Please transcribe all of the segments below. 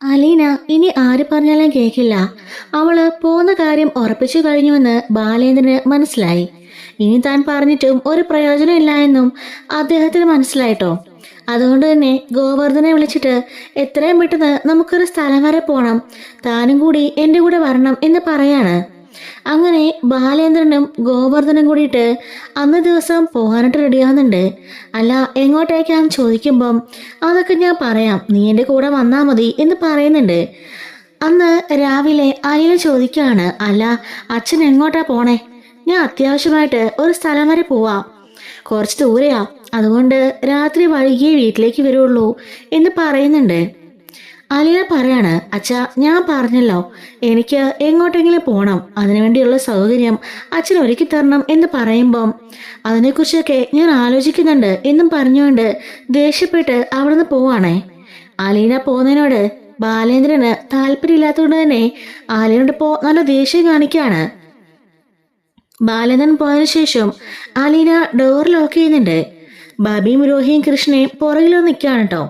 അലീന ഇനി ആര് പറഞ്ഞാലും കേൾക്കില്ല. അവള് പോന്ന കാര്യം ഉറപ്പിച്ചു കഴിഞ്ഞുവെന്ന് ബാലേന്ദ്രന് മനസ്സിലായി. ഇനി താൻ പറഞ്ഞിട്ടും ഒരു പ്രയോജനം ഇല്ല എന്നും അദ്ദേഹത്തിന് മനസ്സിലായിട്ടോ. അതുകൊണ്ട് തന്നെ ഗോവർദ്ധനെ വിളിച്ചിട്ട് എത്രയും പെട്ടെന്ന് നമുക്കൊരു സ്ഥലം വരെ പോണം, താനും കൂടി എൻ്റെ കൂടെ വരണം എന്ന് പറയാണ്. അങ്ങനെ ബാലേന്ദ്രനും ഗോവർദ്ധനും കൂടിയിട്ട് അന്ന് ദിവസം പോകാനായിട്ട് റെഡിയാവുന്നുണ്ട്. അല്ല, എങ്ങോട്ടേക്കാന്ന് ചോദിക്കുമ്പം അതൊക്കെ ഞാൻ പറയാം, നീ എൻ്റെ കൂടെ വന്നാൽ മതി എന്ന് പറയുന്നുണ്ട്. അന്ന് രാവിലെ അനിൽ ചോദിക്കുകയാണ്, അല്ല അച്ഛൻ എങ്ങോട്ടാ പോണേ? ഞാൻ അത്യാവശ്യമായിട്ട് ഒരു സ്ഥലം വരെ പോവാം, കുറച്ച് ദൂരെയാ, അതുകൊണ്ട് രാത്രി വൈകിയേ വീട്ടിലേക്ക് വരുള്ളൂ എന്ന് പറയുന്നുണ്ട്. അലീന പറയാണ്, അച്ഛാ ഞാൻ പറഞ്ഞല്ലോ എനിക്ക് എങ്ങോട്ടെങ്കിലും പോകണം, അതിനുവേണ്ടിയുള്ള സൗകര്യം അച്ഛൻ ഒരുക്കി തരണം എന്ന് പറയുമ്പം അതിനെക്കുറിച്ചൊക്കെ ഞാൻ ആലോചിക്കുന്നുണ്ട് എന്നും പറഞ്ഞുകൊണ്ട് ദേഷ്യപ്പെട്ട് അവിടുന്ന് പോവാണേ. അലീന പോകുന്നതിനോട് ബാലേന്ദ്രന് താല്പര്യമില്ലാത്തതുകൊണ്ട് തന്നെ അലീനോടൊപ്പം നല്ല ദേഷ്യം കാണിക്കുകയാണ്. ബാലേന്ദ്രൻ പോയതിനു ശേഷം അലീന ഡോർ ലോക്ക് ചെയ്യുന്നുണ്ട്. ബബിയും രോഹിയും കൃഷ്ണയും പുറകിലോ നിൽക്കുകയാണ് കേട്ടോ.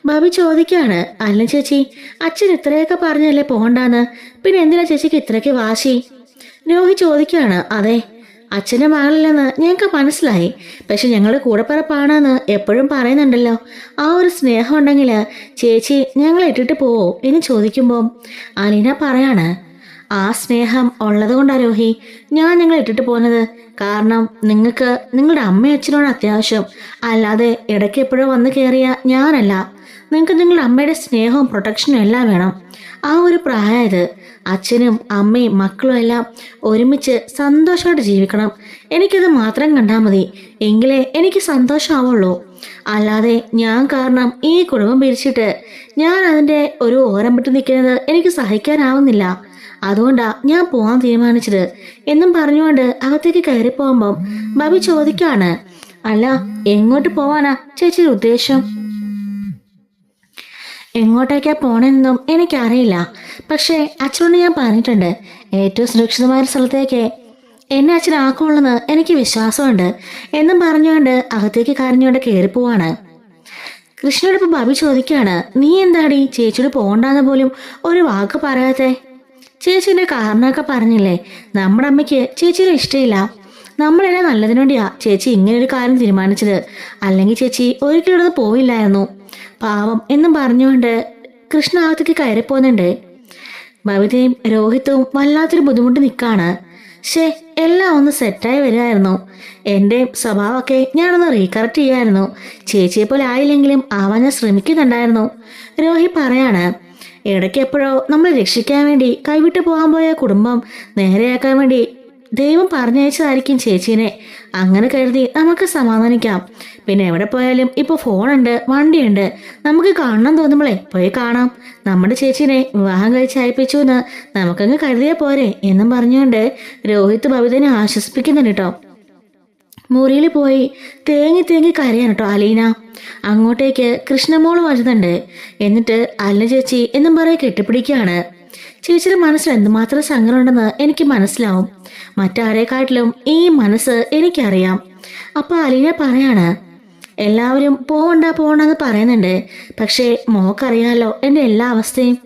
ബബി ചോദിക്കുകയാണ്, അല്ല ചേച്ചി, അച്ഛൻ ഇത്രയൊക്കെ പറഞ്ഞല്ലേ പോകണ്ടാന്ന്, പിന്നെ എന്തിനാ ചേച്ചിക്ക് ഇത്രയ്ക്ക് വാശി? രോഹി ചോദിക്കുകയാണ്, അതെ അച്ഛൻ്റെ മകളില്ലെന്ന് ഞങ്ങൾക്ക് മനസ്സിലായി, പക്ഷെ ഞങ്ങളുടെ കൂടപ്പിറപ്പാണെന്ന് എപ്പോഴും പറയുന്നുണ്ടല്ലോ, ആ ഒരു സ്നേഹം ഉണ്ടെങ്കിൽ ചേച്ചി ഞങ്ങളെ ഇട്ടിട്ട് പോവോ എന്ന് ചോദിക്കുമ്പോൾ അലീന പറയാണ്, ആ സ്നേഹം ഉള്ളത് കൊണ്ടാണ് രോഹി ഞാൻ ഞങ്ങളെ ഇട്ടിട്ട് പോകുന്നത്. കാരണം നിങ്ങൾക്ക് നിങ്ങളുടെ അമ്മയും അച്ഛനോട് അത്യാവശ്യം, അല്ലാതെ ഇടയ്ക്ക് എപ്പോഴും വന്ന് കയറിയ ഞാനല്ല. നിങ്ങൾക്ക് നിങ്ങളുടെ അമ്മയുടെ സ്നേഹവും പ്രൊട്ടക്ഷനും എല്ലാം വേണം. ആ ഒരു പ്രായമായത് അച്ഛനും അമ്മയും മക്കളും എല്ലാം ഒരുമിച്ച് സന്തോഷമായിട്ട് ജീവിക്കണം. എനിക്കത് മാത്രം കണ്ടാൽ മതി, എങ്കിലേ എനിക്ക് സന്തോഷമാവുള്ളൂ. അല്ലാതെ ഞാൻ കാരണം ഈ കുടുംബം പിരിച്ചിട്ട് ഞാൻ അതിൻ്റെ ഒരു ഓരം വിട്ട് നിൽക്കുന്നത് എനിക്ക് സഹിക്കാനാവുന്നില്ല. അതുകൊണ്ടാ ഞാൻ പോവാൻ തീരുമാനിച്ചത് എന്നും പറഞ്ഞുകൊണ്ട് അകത്തേക്ക് കയറി പോകുമ്പം ബബി ചോദിക്കാണ്, അല്ല എങ്ങോട്ട് പോവാനാ ചേച്ചിയുടെ ഉദ്ദേശം? എങ്ങോട്ടേക്കാ പോണെന്നും എനിക്കറിയില്ല, പക്ഷേ അച്ഛനോട് ഞാൻ പറഞ്ഞിട്ടുണ്ട് ഏറ്റവും സുരക്ഷിതമായ സ്ഥലത്തേക്ക് എന്നെ അച്ഛൻ ആക്കുള്ളെന്ന് എനിക്ക് വിശ്വാസമുണ്ട് എന്നും പറഞ്ഞുകൊണ്ട് അകത്തേക്ക് കരഞ്ഞുകൊണ്ട് കയറിപ്പോവാണ്. കൃഷ്ണയോടൊപ്പം ബബി ചോദിക്കുകയാണ്, നീ എന്താടി ചേച്ചിയോട് പോകണ്ടെന്ന് പോലും ഒരു വാക്ക് പറയാത്തെ? ചേച്ചീൻ്റെ കാരണമൊക്കെ പറഞ്ഞില്ലേ, നമ്മുടെ അമ്മയ്ക്ക് ചേച്ചിയുടെ ഇഷ്ടമില്ല, നമ്മളെല്ലാം നല്ലതിനു വേണ്ടിയാ ചേച്ചി ഇങ്ങനൊരു കാര്യം തീരുമാനിച്ചത്, അല്ലെങ്കിൽ ചേച്ചി ഒരിക്കലും ഇവിടുന്ന് പോയില്ലായിരുന്നു, പാവം എന്നും പറഞ്ഞുകൊണ്ട് കൃഷ്ണ അകത്തേക്ക് കയറിപ്പോകുന്നുണ്ട്. ബബിതയും രോഹിത്തും വല്ലാത്തൊരു ബുദ്ധിമുട്ട് നിൽക്കാണ്. എല്ലാം ഒന്ന് സെറ്റായി വരികയായിരുന്നു, എൻ്റെ സ്വഭാവമൊക്കെ ഞാനൊന്ന് റീകറക്റ്റ് ചെയ്യായിരുന്നു, ചേച്ചിയെ പോലെ ആയില്ലെങ്കിലും ആവാൻ ഞാൻ ശ്രമിക്കുന്നുണ്ടായിരുന്നു. രോഹി പറയാണ്, ഇടയ്ക്ക് എപ്പോഴോ നമ്മൾ രക്ഷിക്കാൻ വേണ്ടി കൈവിട്ട് പോകാൻ പോയ കുടുംബം നേരെയാക്കാൻ വേണ്ടി ദൈവം പറഞ്ഞയച്ചതായിരിക്കും ചേച്ചീനെ, അങ്ങനെ കരുതി നമുക്ക് സമാധാനിക്കാം. പിന്നെ എവിടെ പോയാലും ഇപ്പോൾ ഫോണുണ്ട്, വണ്ടിയുണ്ട്, നമുക്ക് കാണണം തോന്നുമ്പോളേ പോയി കാണാം. നമ്മുടെ ചേച്ചീനെ വിവാഹം കഴിച്ച് അയപ്പിച്ചു എന്ന് നമുക്കങ്ങ് കരുതിയാൽ പോരെ എന്നും പറഞ്ഞുകൊണ്ട് രോഹിത് ബബിതനെ ആശ്വസിപ്പിക്കുന്നുണ്ട് കേട്ടോ. മുറിയിൽ പോയി തേങ്ങി തേങ്ങി കരയാണ് കേട്ടോ അലീന. അങ്ങോട്ടേക്ക് കൃഷ്ണമോള് വരുന്നുണ്ട്. എന്നിട്ട് അല്ല ചേച്ചി എന്നും പറയും കെട്ടിപ്പിടിക്കുകയാണ്. ചേച്ചിയുടെ മനസ്സിൽ എന്തുമാത്രം സങ്കടമുണ്ടെന്ന് എനിക്ക് മനസ്സിലാവും, മറ്റാരെക്കാട്ടിലും ഈ മനസ്സ് എനിക്കറിയാം. അപ്പൊ അലീന പറയാണ്, എല്ലാവരും പോകണ്ടെന്ന് പറയുന്നുണ്ട്, പക്ഷേ മോക്കറിയാലോ എൻ്റെ എല്ലാ അവസ്ഥയും.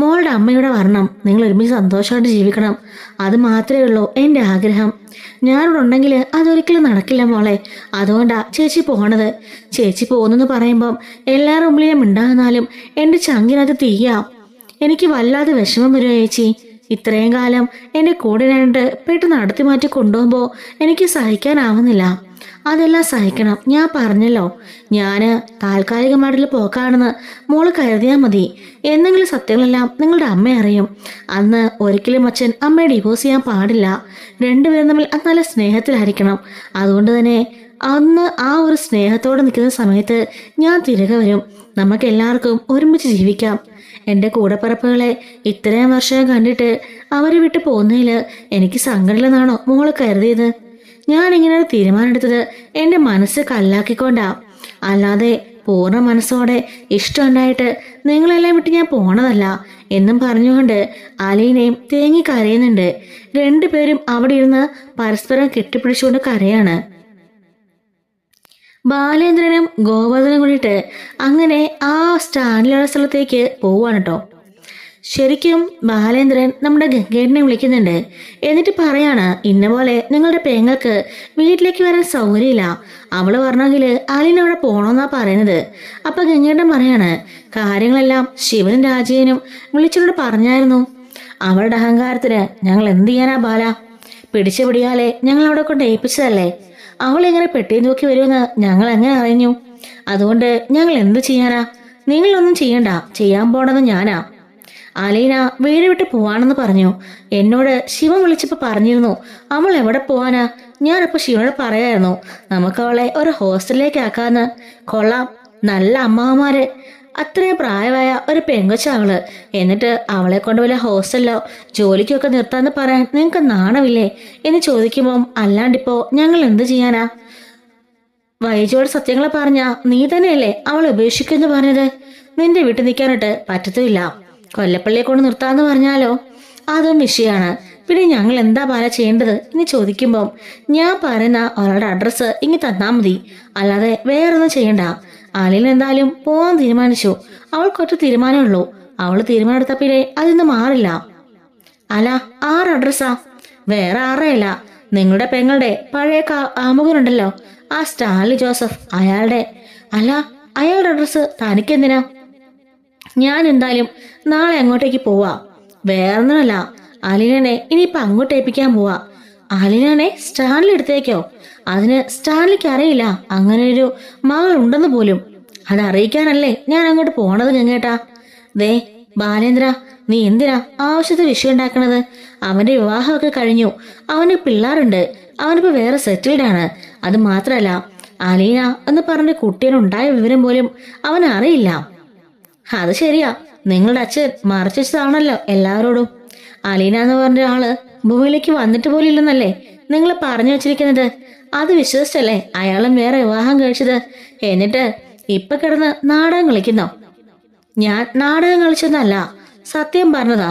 മോളുടെ അമ്മയുടെ വരണം, നിങ്ങൾ ഒരുമിച്ച് സന്തോഷമായിട്ട് ജീവിക്കണം, അത് മാത്രമേ ഉള്ളൂ എൻ്റെ ആഗ്രഹം. ഞാനിവിടെ ഉണ്ടെങ്കിൽ അതൊരിക്കലും നടക്കില്ല മോളെ, അതുകൊണ്ടാ ചേച്ചി പോകണത്. ചേച്ചി പോകുന്നെന്ന് പറയുമ്പം എല്ലാവരുടെ മുമ്പിൽ ഞാൻ മിണ്ടാകുന്നാലും എൻ്റെ ചങ്കിനകത്ത് തീയാ. എനിക്ക് വല്ലാതെ വിഷമം വരുമോ ചേച്ചി? ഇത്രയും കാലം എൻ്റെ കൂടെ രണ്ട് പെട്ടെന്ന് നടത്തി മാറ്റി കൊണ്ടുപോകുമ്പോൾ എനിക്ക് സഹിക്കാനാവുന്നില്ല. അതെല്ലാം സഹിക്കണം, ഞാൻ പറഞ്ഞല്ലോ. ഞാൻ താൽക്കാലികമായിട്ടുള്ള പോക്കാണെന്ന് മോള് കരുതിയാൽ മതി. എന്തെങ്കിലും സത്യങ്ങളെല്ലാം നിങ്ങളുടെ അമ്മ അറിയും. അന്ന് ഒരിക്കലും അച്ഛൻ അമ്മയെ ഡിവോഴ്സ് ചെയ്യാൻ പാടില്ല, രണ്ടുപേരും തമ്മിൽ അത് നല്ല സ്നേഹത്തിലായിരിക്കണം. അതുകൊണ്ട് തന്നെ അന്ന് ആ ഒരു സ്നേഹത്തോടെ നിൽക്കുന്ന സമയത്ത് ഞാൻ തിരികെ വരും, നമുക്ക് എല്ലാവർക്കും ഒരുമിച്ച് ജീവിക്കാം. എൻ്റെ കൂടപ്പിറപ്പുകളെ ഇത്രയും വർഷം കണ്ടിട്ട് അവരെ വിട്ട് പോകുന്നതിൽ എനിക്ക് സങ്കടമില്ലെന്നാണോ മോള് കരുതിയത്? ഞാനിങ്ങനെ ഒരു തീരുമാനമെടുത്തത് എൻ്റെ മനസ്സ് കല്ലാക്കിക്കൊണ്ടാ, അല്ലാതെ പൂർണ്ണ മനസ്സോടെ ഇഷ്ടമുണ്ടായിട്ട് നിങ്ങളെല്ലാം വിട്ട് ഞാൻ പോണതല്ല എന്നും പറഞ്ഞുകൊണ്ട് അലീനയും തേങ്ങി കരയുന്നുണ്ട്. രണ്ടുപേരും അവിടെ ഇരുന്ന് പരസ്പരം കെട്ടിപ്പിടിച്ചുകൊണ്ട് കരയാണ്. ബാലേന്ദ്രനും ഗോവർദ്ധനും കൂടിയിട്ട് അങ്ങനെ ആ സ്റ്റാൻഡിലുള്ള സ്ഥലത്തേക്ക് പോവാണ് കേട്ടോ. ശരിക്കും ബാലേന്ദ്രൻ നമ്മുടെ ഗംഗേട്ടനെ വിളിക്കുന്നുണ്ട്. എന്നിട്ട് പറയാണ്, ഇന്ന പോലെ നിങ്ങളുടെ പെങ്ങൾക്ക് വീട്ടിലേക്ക് വരാൻ സൗകര്യമില്ല, അവള് പറഞ്ഞെങ്കിൽ അലിന് അവിടെ പോണമെന്നാ പറയുന്നത്. അപ്പൊ ഗംഗേട്ടൻ പറയാണ്, കാര്യങ്ങളെല്ലാം ശിവനും രാജീവനും വിളിച്ചോട് പറഞ്ഞായിരുന്നു. അവളുടെ അഹങ്കാരത്തിന് ഞങ്ങൾ എന്ത് ചെയ്യാനാ ബാല? പിടിച്ചു പിടിയാലെ ഞങ്ങൾ അവിടെ കൊണ്ട് ഏൽപ്പിച്ചതല്ലേ. അവൾ എങ്ങനെ പെട്ടി നോക്കി വരുമെന്ന് ഞങ്ങൾ എങ്ങനെ അറിഞ്ഞു? അതുകൊണ്ട് ഞങ്ങൾ എന്ത് ചെയ്യാനാ? നിങ്ങളൊന്നും ചെയ്യണ്ട, ചെയ്യാൻ പോണത് ഞാനാ. അലീന വീട് വിട്ട് പോവാണെന്ന് പറഞ്ഞു. എന്നോട് ശിവൻ വിളിച്ചപ്പോ പറഞ്ഞിരുന്നു അവൾ എവിടെ പോവാനാ. ഞാനപ്പോ ശിവനോട് പറയായിരുന്നു നമുക്ക് അവളെ ഒരു ഹോസ്റ്റലിലേക്ക് ആക്കാന്ന്. കൊള്ളാം, നല്ല അമ്മാവന്മാര്. അത്രയും പ്രായമായ ഒരു പെങ്കൊച്ച അവള്. എന്നിട്ട് അവളെ കൊണ്ട് വല്ല ഹോസ്റ്റലിലോ ജോലിക്കൊക്കെ നിർത്താന്ന് പറയാൻ നിങ്ങക്ക് നാണമില്ലേ എന്ന് ചോദിക്കുമ്പം, അല്ലാണ്ടിപ്പോ ഞങ്ങൾ എന്ത് ചെയ്യാനാ? വൈജോട് സത്യങ്ങളെ പറഞ്ഞ നീ തന്നെയല്ലേ അവളെ ഉപേക്ഷിക്കുമെന്ന് പറഞ്ഞത്. നിന്റെ വീട്ടിൽ നിൽക്കാനായിട്ട് പറ്റത്തുമില്ല. കൊല്ലപ്പള്ളിയെ കൊണ്ട് നിർത്താന്ന് പറഞ്ഞാലോ അതും വിഷയമാണ്. പിന്നെ ഞങ്ങൾ എന്താ പാല ചെയ്യേണ്ടത് എന്ന് ചോദിക്കുമ്പം, ഞാൻ പറയുന്ന അവളുടെ അഡ്രസ്സ് ഇങ്ങി തന്നാ മതി, അല്ലാതെ വേറൊന്നും ചെയ്യണ്ട. അലിന് എന്തായാലും പോവാൻ തീരുമാനിച്ചു. അവൾക്കൊറ്റ തീരുമാനമുള്ളൂ. അവള് തീരുമാനമെടുത്ത പിന്നെ അതിന്ന് മാറില്ല. അല്ല, ആറ് അഡ്രസ്സാ? വേറെ ആറേയല്ല, നിങ്ങളുടെ പെങ്ങളുടെ പഴയ ആമുഖനുണ്ടല്ലോ, ആ സ്റ്റാൻലി ജോസഫ്, അയാളുടെ. അല്ല, അയാളുടെ അഡ്രസ്സ് തനിക്കെന്തിനാ? ഞാൻ എന്തായാലും നാളെ അങ്ങോട്ടേക്ക് പോവാ. വേറൊന്നുമല്ല, അലിനെ ഇനിയിപ്പൊ അങ്ങോട്ട് ഏൽപ്പിക്കാൻ പോവാ. അലിനെ സ്റ്റാൻലി എടുത്തേക്കോ? അതിന് സ്റ്റാൻലിക്ക് അറിയില്ല അങ്ങനെ ഒരു മകൾ ഉണ്ടെന്ന് പോലും. അത് അറിയിക്കാനല്ലേ ഞാൻ അങ്ങോട്ട് പോണത് ഗംഗേട്ടാ. ദേ ബാലേന്ദ്ര, നീ എന്തിനാ ആവശ്യത്തെ വിഷയം ഉണ്ടാക്കണത്? അവന്റെ വിവാഹമൊക്കെ കഴിഞ്ഞു, അവന് പിള്ളേരുണ്ട്, അവനിപ്പോ വേറെ സെറ്റിൽഡ് ആണ്. അത് മാത്രല്ല, അലീന എന്ന് പറഞ്ഞ കുട്ടീനുണ്ടായ വിവരം പോലും അവൻ അറിയില്ല. അത് ശരിയാ, നിങ്ങളുടെ അച്ഛൻ മറച്ചതാണല്ലോ എല്ലാവരോടും. അലീന എന്ന് പറഞ്ഞ ആള് ഭൂമിയിലേക്ക് വന്നിട്ട് പോലും ഇല്ലെന്നല്ലേ നിങ്ങൾ പറഞ്ഞു വെച്ചിരിക്കുന്നത്. അത് വിശ്വസിച്ചല്ലേ അയാളും വേറെ വിവാഹം കഴിച്ചത്. എന്നിട്ട് ഇപ്പൊ കിടന്ന് നാടകം കളിക്കുന്നോ? ഞാൻ നാടകം കളിച്ചൊന്നല്ല, സത്യം പറഞ്ഞതാ.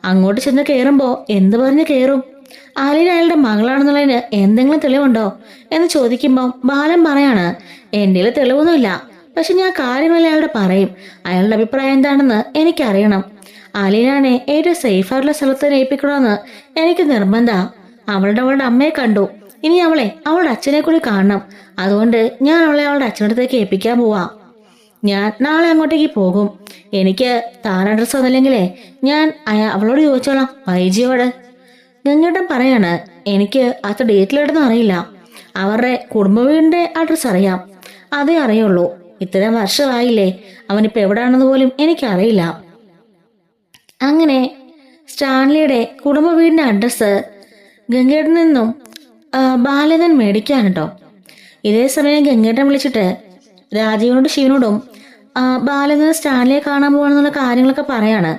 അങ്ങോട്ട് ചെന്ന് കയറുമ്പോ എന്ത് പറഞ്ഞ് കയറും? അലീന അയാളുടെ മകളാണെന്നുള്ളതിന് എന്തെങ്കിലും തെളിവുണ്ടോ എന്ന് ചോദിക്കുമ്പോ ബാലൻ പറയാണ്, എൻ്റെ തെളിവൊന്നുമില്ല, പക്ഷെ ഞാൻ കാര്യങ്ങൾ അയാളുടെ പറയും. അയാളുടെ അഭിപ്രായം എന്താണെന്ന് എനിക്കറിയണം. അലീനാനെ ഏറ്റവും സേഫായിട്ടുള്ള സ്ഥലത്ത് ഏൽപ്പിക്കണമെന്ന് എനിക്ക് നിർബന്ധ. അവളുടെ അമ്മയെ കണ്ടു, ഇനി അവളുടെ അച്ഛനെ കൂടി കാണണം. അതുകൊണ്ട് ഞാൻ അവളുടെ അച്ഛനടുത്തേക്ക് ഏൽപ്പിക്കാൻ പോവാ. ഞാൻ നാളെ അങ്ങോട്ടേക്ക് പോകും. എനിക്ക് താൻ അഡ്രസ് ഒന്നുമില്ലെങ്കിലേ ഞാൻ അവളോട് ചോദിച്ചോളാം, വൈജിയോട്. ഗംഗേട്ടൻ പറയാണ്, എനിക്ക് അത്ര ഡീറ്റെയിലായിട്ടൊന്നും അറിയില്ല. അവരുടെ കുടുംബ വീടിന്റെ അഡ്രസ് അറിയാം, അതേ അറിയുള്ളൂ. ഇത്രയും വർഷമായില്ലേ, അവനിപ്പോ എവിടാണെന്ന് പോലും എനിക്കറിയില്ല. അങ്ങനെ സ്റ്റാൻലിയുടെ കുടുംബ വീടിന്റെ അഡ്രസ്സ് ഗംഗേട്ടനിൽ നിന്നും ബാലനൻ മേടിക്കാണ് കേട്ടോ. ഇതേ സമയം ഗംഗേട്ടൻ വിളിച്ചിട്ട് രാജീവിനോടും ശിവനോടും ബാലനൻ സ്റ്റാൻലിയെ കാണാൻ പോകണമെന്നുള്ള കാര്യങ്ങളൊക്കെ പറയാണ്.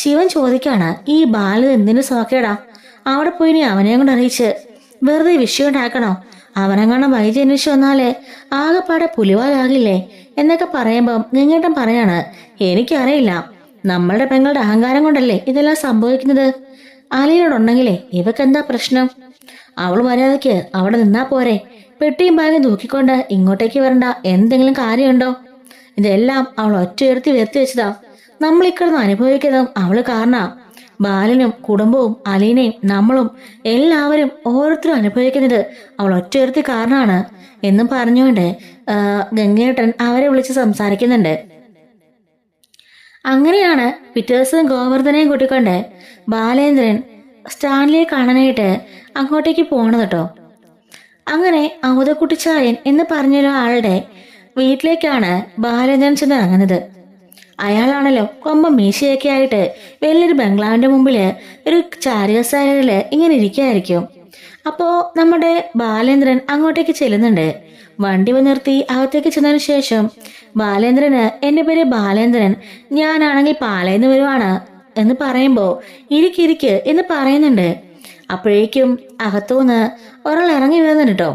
ശിവൻ ചോദിക്കാണ്, ഈ ബാലൻ എന്തിനു സോക്കേടാ? അവിടെ പോയി നീ അവനെയും കൊണ്ട് അറിയിച്ച് വെറുതെ വിഷയം ഉണ്ടാക്കണോ? അവനെങ്ങാണം വൈദ്യ അന്വേഷിച്ച് വന്നാല് ആകെപ്പാടെ പുലിവാലാകില്ലേ എന്നൊക്കെ പറയുമ്പം ഗംഗേട്ടൻ പറയാണ്, എനിക്കറിയില്ല, നമ്മളുടെ പെങ്ങളുടെ അഹങ്കാരം കൊണ്ടല്ലേ ഇതെല്ലാം സംഭവിക്കുന്നത്. അലീനോടുണ്ടെങ്കിലേ ഇവക്കെന്താ പ്രശ്നം? അവൾ മര്യാദയ്ക്ക് അവിടെ നിന്നാ പോരെ. പെട്ടിയും ബാഗും തൂക്കിക്കൊണ്ട് ഇങ്ങോട്ടേക്ക് വരണ്ട എന്തെങ്കിലും കാര്യമുണ്ടോ? ഇതെല്ലാം അവൾ ഒറ്റ ഉയർത്തി വരുത്തി വെച്ചതാ. നമ്മൾ ഇക്കിടന്ന് അനുഭവിക്കുന്നതും അവള് കാരണ. ബാലനും കുടുംബവും അലീനയും നമ്മളും എല്ലാവരും ഓരോരുത്തരും അനുഭവിക്കുന്നത് അവൾ ഒറ്റ ഉയർത്തി കാരണമാണ് എന്നും പറഞ്ഞുകൊണ്ട് ഗംഗേട്ടൻ അവരെ വിളിച്ച് സംസാരിക്കുന്നുണ്ട്. അങ്ങനെയാണ് പിറ്റേ ദിവസം ഗോവർദ്ധനെയും കൂട്ടിക്കൊണ്ട് ബാലേന്ദ്രൻ സ്റ്റാൻലിയെ കാണാനായിട്ട് അങ്ങോട്ടേക്ക് പോണത് കേട്ടോ. അങ്ങനെ അമുതക്കുട്ടിച്ചായൻ എന്ന് പറഞ്ഞൊരാളുടെ വീട്ടിലേക്കാണ് ബാലേന്ദ്രൻ ചെന്നിറങ്ങുന്നത്. അയാളാണല്ലോ കൊമ്പം മീശയൊക്കെ ആയിട്ട് വലിയൊരു ബംഗ്ലാവിന്റെ മുമ്പില് ഒരു ചാരികസാരയില് ഇങ്ങനെ ഇരിക്കുകയായിരിക്കും. അപ്പോ നമ്മുടെ ബാലേന്ദ്രൻ അങ്ങോട്ടേക്ക് ചെല്ലുന്നുണ്ട്. വണ്ടി നിർത്തി അകത്തേക്ക് ചെന്നതിന് ശേഷം ബാലേന്ദ്രന്, എന്റെ പേര് ബാലേന്ദ്രൻ, ഞാനാണെങ്കിൽ പാലയിന്ന് വരുവാണ് എന്ന് പറയുമ്പോ ഇരിക്കിരിക്ക് എന്ന് പറയുന്നുണ്ട്. അപ്പോഴേക്കും അകത്തുനിന്ന് ഒരാൾ ഇറങ്ങി വരുന്നുണ്ട് കേട്ടോ.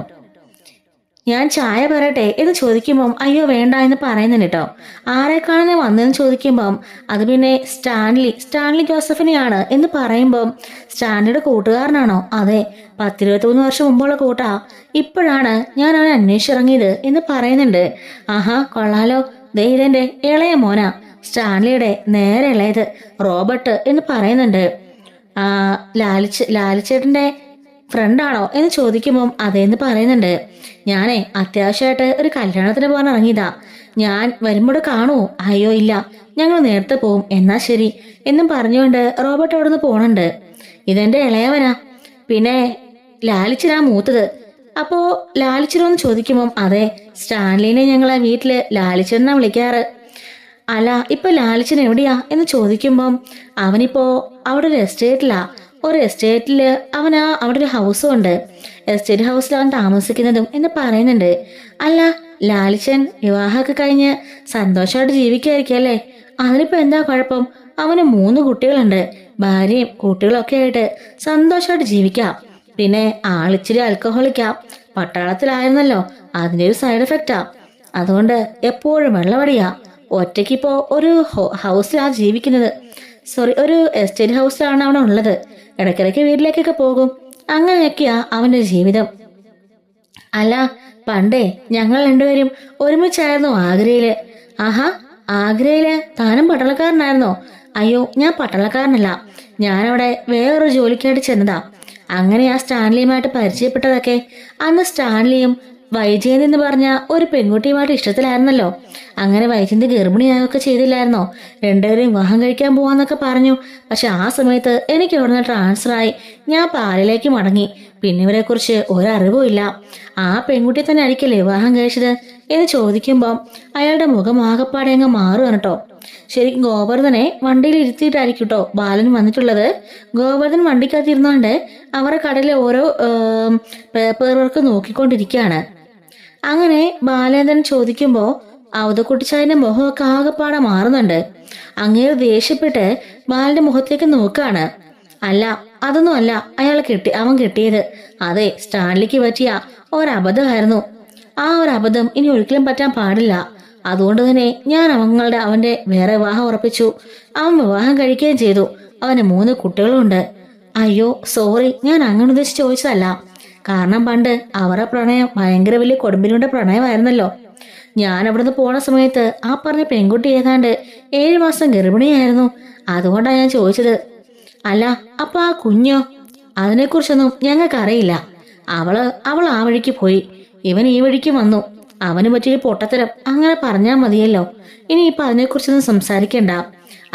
ഞാൻ ചായ പറയട്ടെ എന്ന് ചോദിക്കുമ്പം അയ്യോ വേണ്ട എന്ന് പറയുന്നുണ്ട് കേട്ടോ. ആരെക്കാണ് വന്നതെന്ന് ചോദിക്കുമ്പം അത് പിന്നെ സ്റ്റാൻലി ജോസഫിനെയാണ് എന്ന് പറയുമ്പം സ്റ്റാൻലിയുടെ കൂട്ടുകാരനാണോ? അതെ, 10-23 വർഷം മുമ്പുള്ള കൂട്ടാ. ഇപ്പോഴാണ് ഞാൻ അവനെ അന്വേഷിച്ചിറങ്ങിയത് എന്ന് പറയുന്നുണ്ട്. ആഹാ കൊള്ളാലോ, ദേ ഇതെന്റെ ഇളയ മോനാ, സ്റ്റാൻലിയുടെ നേരെ ഇളയത് റോബർട്ട് എന്ന് പറയുന്നുണ്ട്. ലാലിച്ചേട്ടന്റെ ഫ്രണ്ടാണോ എന്ന് ചോദിക്കുമ്പം അതേന്ന് പറയുന്നുണ്ട്. ഞാനേ അത്യാവശ്യമായിട്ട് ഒരു കല്യാണത്തിന് പോകാൻ ഇറങ്ങിയതാ, ഞാൻ വരുമ്പോൾ കാണുമോ? അയ്യോ ഇല്ല, ഞങ്ങൾ നേരത്തെ പോവും, എന്നാ ശരി എന്നും പറഞ്ഞുകൊണ്ട് റോബർട്ട് അവിടെ നിന്ന് പോണുണ്ട്. ഇതെന്റെ ഇളയവനാ, പിന്നെ ലാലിച്ചനാ മൂത്തത്. അപ്പോ ലാലിച്ചനോ എന്ന് ചോദിക്കുമ്പം അതെ, സ്റ്റാൻലിനെ ഞങ്ങളെ വീട്ടില് ലാലിച്ചനാ വിളിക്കാറ്. അല്ല ഇപ്പൊ ലാലിച്ചൻ എവിടെയാ എന്ന് ചോദിക്കുമ്പം അവനിപ്പോ അവിടെ ഒരു എസ്റ്റേറ്റില് അവിടെ ഒരു ഹൗസും ഉണ്ട്, എസ്റ്റേറ്റ് ഹൗസിലാണ് താമസിക്കുന്നതും എന്ന് പറയുന്നുണ്ട്. അല്ല ലാലിച്ചൻ വിവാഹമൊക്കെ കഴിഞ്ഞ് സന്തോഷമായിട്ട് ജീവിക്കായിരിക്കും അല്ലേ? അതിനിപ്പോ എന്താ കുഴപ്പം? അവന് 3 കുട്ടികളുണ്ട്, ഭാര്യയും കുട്ടികളും ഒക്കെ ആയിട്ട് സന്തോഷമായിട്ട് ജീവിക്കാം. പിന്നെ ആളിച്ചിരി ആൽക്കഹോളിക്കാം, പട്ടാളത്തിലായിരുന്നല്ലോ, അതിന്റെ ഒരു സൈഡ് എഫക്റ്റാ. അതുകൊണ്ട് എപ്പോഴും വെള്ളവടിയാ. ഒറ്റയ്ക്കിപ്പോ ഒരു ഹൗസിലാണ് ജീവിക്കുന്നത്, ഒരു എസ്റ്റേറ്റ് ഹൗസിലാണ് അവിടെ ഉള്ളത്. ഇടയ്ക്കിടയ്ക്ക് വീട്ടിലേക്കൊക്കെ പോകും. അങ്ങനെയൊക്കെയാ അവന്റെ ജീവിതം. അല്ല പണ്ടേ ഞങ്ങൾ രണ്ടുപേരും ഒരുമിച്ചായിരുന്നു ആഗ്രയില്. ആഹാ, ആഗ്രയില് താനും പട്ടാളക്കാരനായിരുന്നോ? അയ്യോ ഞാൻ പട്ടാളക്കാരനല്ല, ഞാനവിടെ വേറൊരു ജോലിക്കായിട്ട് ചെന്നതാ. അങ്ങനെയാ സ്റ്റാൻലിയുമായിട്ട് പരിചയപ്പെട്ടതൊക്കെ. അന്ന് സ്റ്റാൻലിയും വൈജയന്തി എന്ന് പറഞ്ഞ ഒരു പെൺകുട്ടിയുമായിട്ട് ഇഷ്ടത്തിലായിരുന്നല്ലോ. അങ്ങനെ വൈജയന്തി ഗർഭിണിയായൊക്കെ ചെയ്തില്ലായിരുന്നോ? രണ്ടുപേരും വിവാഹം കഴിക്കാൻ പോവാന്നൊക്കെ പറഞ്ഞു. പക്ഷെ ആ സമയത്ത് എനിക്ക് അവിടുന്ന് ട്രാൻസ്ഫറായി ഞാൻ പാലിലേക്ക് മടങ്ങി. പിന്നെ ഇവരെ കുറിച്ച് ഒരറിവും ഇല്ല. ആ പെൺകുട്ടിയെ തന്നെ ആയിരിക്കില്ലേ വിവാഹം കഴിച്ചത് എന്ന് ചോദിക്കുമ്പം അയാളുടെ മുഖം ആകപ്പാടെ അങ്ങ് മാറുകയാണ് കേട്ടോ. ശരിക്കും ഗോവർദ്ധനെ വണ്ടിയിൽ ഇരുത്തിയിട്ടായിരിക്കും കേട്ടോ ബാലൻ വന്നിട്ടുള്ളത്. ഗോവർദ്ധൻ വണ്ടിക്കകത്തിരുന്നോണ്ട് അവരുടെ കടയിലെ ഓരോ പേപ്പർ വർക്ക് നോക്കിക്കൊണ്ടിരിക്കുകയാണ്. അങ്ങനെ ബാലേന്ദ്രൻ ചോദിക്കുമ്പോ അവതക്കുട്ടിച്ചായന്റെ മുഖമൊക്കെ ആകെപ്പാടെ മാറുന്നുണ്ട്. അങ്ങേര് ദേഷ്യപ്പെട്ട് ബാലന്റെ മുഖത്തേക്ക് നോക്കാണ്. അല്ല അതൊന്നും അല്ല അവൻ കിട്ടിയത്. അതെ, സ്റ്റാൻലിക്ക് പറ്റിയ ഒരബദ്ധമായിരുന്നു. ആ ഒരു അബദ്ധം ഇനി ഒരിക്കലും പറ്റാൻ പാടില്ല. അതുകൊണ്ട് തന്നെ ഞാൻ അവന്റെ വേറെ വിവാഹം ഉറപ്പിച്ചു. അവൻ വിവാഹം കഴിക്കുകയും ചെയ്തു. അവന് 3 കുട്ടികളുണ്ട്. അയ്യോ സോറി, ഞാൻ അങ്ങനെ ഉദ്ദേശിച്ച് ചോദിച്ചതല്ല. കാരണം പണ്ട് അവരുടെ പ്രണയം ഭയങ്കര വലിയ കൊടുമ്പിനുടെ പ്രണയമായിരുന്നല്ലോ. ഞാൻ അവിടുന്ന് പോണ സമയത്ത് ആ പറഞ്ഞ പെൺകുട്ടി ഏതാണ്ട് 7 മാസം ഗർഭിണിയായിരുന്നു. അതുകൊണ്ടാണ് ഞാൻ ചോദിച്ചത്. അല്ല അപ്പൊ ആ കുഞ്ഞോ? അതിനെക്കുറിച്ചൊന്നും ഞങ്ങൾക്കറിയില്ല. അവൾ ആ വഴിക്ക് പോയി, ഇവൻ ഈ വഴിക്ക് വന്നു. അവന് പറ്റിയൊരു പൊട്ടത്തരം അങ്ങനെ പറഞ്ഞാൽ മതിയല്ലോ. ഇനിയിപ്പൊ അതിനെക്കുറിച്ചൊന്നും സംസാരിക്കണ്ട.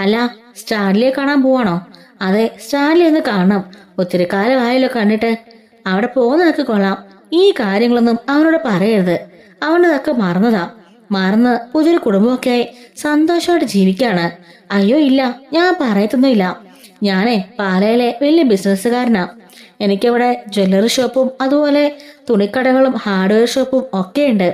അല്ല സ്റ്റാൻലിയെ കാണാൻ പോവാണോ? അതെ, സ്റ്റാൻലി ഒന്ന് കാണണം. ഒത്തിരി കാലമായല്ലോ കണ്ടിട്ട്. അവിടെ പോകുന്നതൊക്കെ കൊള്ളാം. ഈ കാര്യങ്ങളൊന്നും അവനോട് പറയരുത്. അവനതൊക്കെ മറന്ന് പുതിയൊരു കുടുംബമൊക്കെ ആയി സന്തോഷമായിട്ട് ജീവിക്കാണ്. അയ്യോ ഇല്ല, ഞാൻ പറയത്തൊന്നുമില്ല. ഞാനേ പാലയിലെ വലിയ ബിസിനസ്സുകാരനാ. എനിക്കവിടെ ജ്വല്ലറി ഷോപ്പും അതുപോലെ തുണിക്കടകളും ഹാർഡ്വെയർ ഷോപ്പും ഒക്കെ ഉണ്ട്.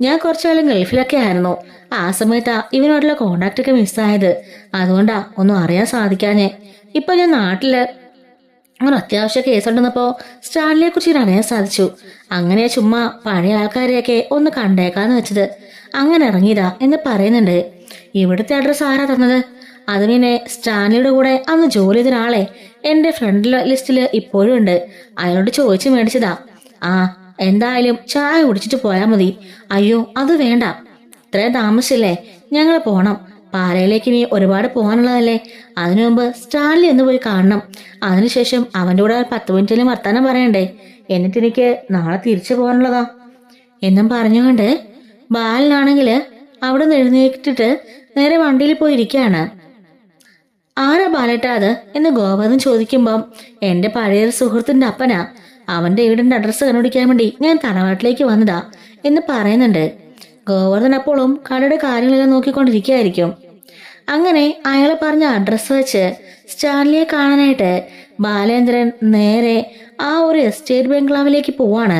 ഞാൻ കുറച്ചാളും ഗൾഫിലൊക്കെ ആയിരുന്നു. ആ സമയത്താ ഇവനോടുള്ള കോണ്ടാക്ട് ഒക്കെ മിസ്സായത്. അതുകൊണ്ടാ ഒന്നും അറിയാൻ സാധിക്കാഞ്ഞേ. ഇപ്പൊ ഞാൻ നാട്ടില് ഒരു അത്യാവശ്യ കേസുണ്ടെന്നപ്പോ സ്റ്റാൻലിയെ കുറിച്ച് അറിയാൻ സാധിച്ചു. അങ്ങനെ ചുമ്മാ പഴയ ആൾക്കാരെയൊക്കെ ഒന്ന് കണ്ടേക്കാന്ന് വെച്ചത്. അങ്ങനെ ഇറങ്ങിയതാ എന്ന് പറയുന്നുണ്ട്. ഇവിടുത്തെ അഡ്രസ് ആരാ തന്നത്? അത് പിന്നെ സ്റ്റാൻലിയുടെ കൂടെ അന്ന് ജോലി ചെയ്ത ഒരാളെ എന്റെ ഫ്രണ്ട് ലിസ്റ്റില് ഇപ്പോഴും ഉണ്ട്. അയാളോട് ചോദിച്ചു മേടിച്ചതാ. ആ എന്തായാലും ചായ കുടിച്ചിട്ട് പോയാൽ മതി. അയ്യോ അത് വേണ്ട, ഇത്രയും താമസിച്ചില്ലേ, ഞങ്ങൾ പോണം. പാലയിലേക്ക് ഇനി ഒരുപാട് പോകാനുള്ളതല്ലേ. അതിനു മുമ്പ് സ്റ്റാൻലി ഒന്ന് പോയി കാണണം. അതിനുശേഷം അവന്റെ കൂടെ 10 മിനിറ്റിലും വർത്താനം പറയണ്ടേ. എന്നിട്ട് എനിക്ക് നാളെ തിരിച്ചു പോകാനുള്ളതാ എന്നും പറഞ്ഞുകൊണ്ട് ബാലനാണെങ്കിൽ അവിടെ നിന്ന് എഴുന്നേറ്റിട്ട് നേരെ വണ്ടിയിൽ പോയിരിക്കുകയാണ്. ആരാ ബാലേട്ടാ അത് എന്ന് ഗോവർദ്ധൻ ചോദിക്കുമ്പം എന്റെ പഴയൊരു സുഹൃത്തിന്റെ അപ്പനാ. അവന്റെ വീടിന്റെ അഡ്രസ്സ് കണ്ടുപിടിക്കാൻ വേണ്ടി ഞാൻ തറവാട്ടിലേക്ക് വന്നതാ എന്ന് പറയുന്നുണ്ട്. ഗോവർദ്ധൻ അപ്പോഴും കടയുടെ കാര്യങ്ങളെല്ലാം നോക്കിക്കൊണ്ടിരിക്കുകയായിരിക്കും. അങ്ങനെ അയാൾ പറഞ്ഞ അഡ്രസ്സ് വെച്ച് സ്റ്റാൻലിയെ കാണാനായിട്ട് ബാലേന്ദ്രൻ നേരെ ആ ഒരു എസ്റ്റേറ്റ് ബംഗ്ലാവിലേക്ക് പോവാണ്.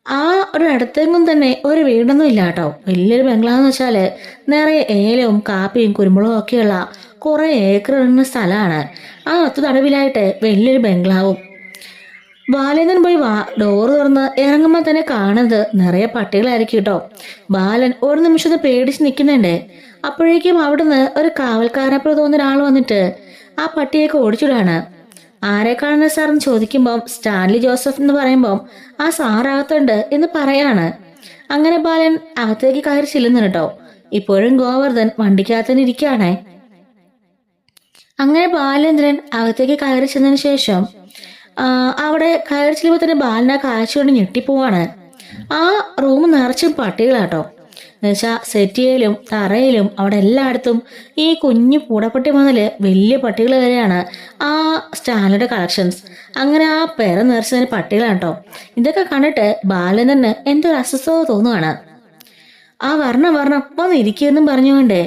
ആ ഒരു അടുത്തെങ്ങും തന്നെ ഒരു വീടൊന്നും ഇല്ല കേട്ടോ. വലിയൊരു ബംഗ്ലാവ് എന്ന് വെച്ചാല് നിറയെ ഏലവും കാപ്പിയും കുരുമുളകും ഒക്കെയുള്ള കുറെ ഏക്കർ ഇടുന്ന സ്ഥലമാണ്. ആ ഒത്തു നടുവിലായിട്ട് വലിയൊരു ബംഗ്ലാവും. ബാലേന്ദ്രൻ പോയി ഡോറ് തുറന്ന് ഇറങ്ങുമ്പോൾ തന്നെ കാണുന്നത് നിറയെ പട്ടികളായിരിക്കും കേട്ടോ. ബാലൻ ഒരു നിമിഷത്തെ പേടിച്ച് നിൽക്കുന്നുണ്ട്. അപ്പോഴേക്കും അവിടുന്ന് ഒരു കാവൽക്കാരനെ തോന്നുന്ന ഒരാൾ വന്നിട്ട് ആ പട്ടിയൊക്കെ ഓടിച്ചിടാണ്. ആരെ കാണുന്ന സാറെന്ന് ചോദിക്കുമ്പം സ്റ്റാൻലി ജോസഫ് എന്ന് പറയുമ്പം ആ സാറകത്തുണ്ട് എന്ന് പറയാണ്. അങ്ങനെ ബാലൻ അകത്തേക്ക് കയറി ചെല്ലുന്നു കേട്ടോ. ഇപ്പോഴും ഗോവർദ്ധൻ വണ്ടിക്കകത്ത് തന്നെ ഇരിക്കുകയാണേ. അങ്ങനെ ബാലേന്ദ്രൻ അകത്തേക്ക് കയറി ചെന്നതിന് ശേഷം അവിടെ കയറി ചെല്ലുമ്പോൾ തന്നെ ബാലനെ കാഴ്ച കൊണ്ട് ഞെട്ടിപ്പോവാണ്. ആ റൂം നിറച്ചും പട്ടികളാട്ടോ. എന്നുവെച്ചാൽ സെറ്റിയിലും തറയിലും അവിടെ എല്ലായിടത്തും ഈ കുഞ്ഞു പൂടപ്പട്ടി മുതൽ വലിയ പട്ടികൾ വരെയാണ് ആ സ്റ്റാൻലിയുടെ കളക്ഷൻസ്. അങ്ങനെ ആ പെര നിറച്ചതിന് പട്ടികളാണ് കേട്ടോ. ഇതൊക്കെ കണ്ടിട്ട് ബാലന് എന്തൊരു അസ്വസ്ഥത തോന്നുകയാണ്. ആ വരണം വന്ന് ഇരിക്കുമെന്നും പറഞ്ഞുകൊണ്ട്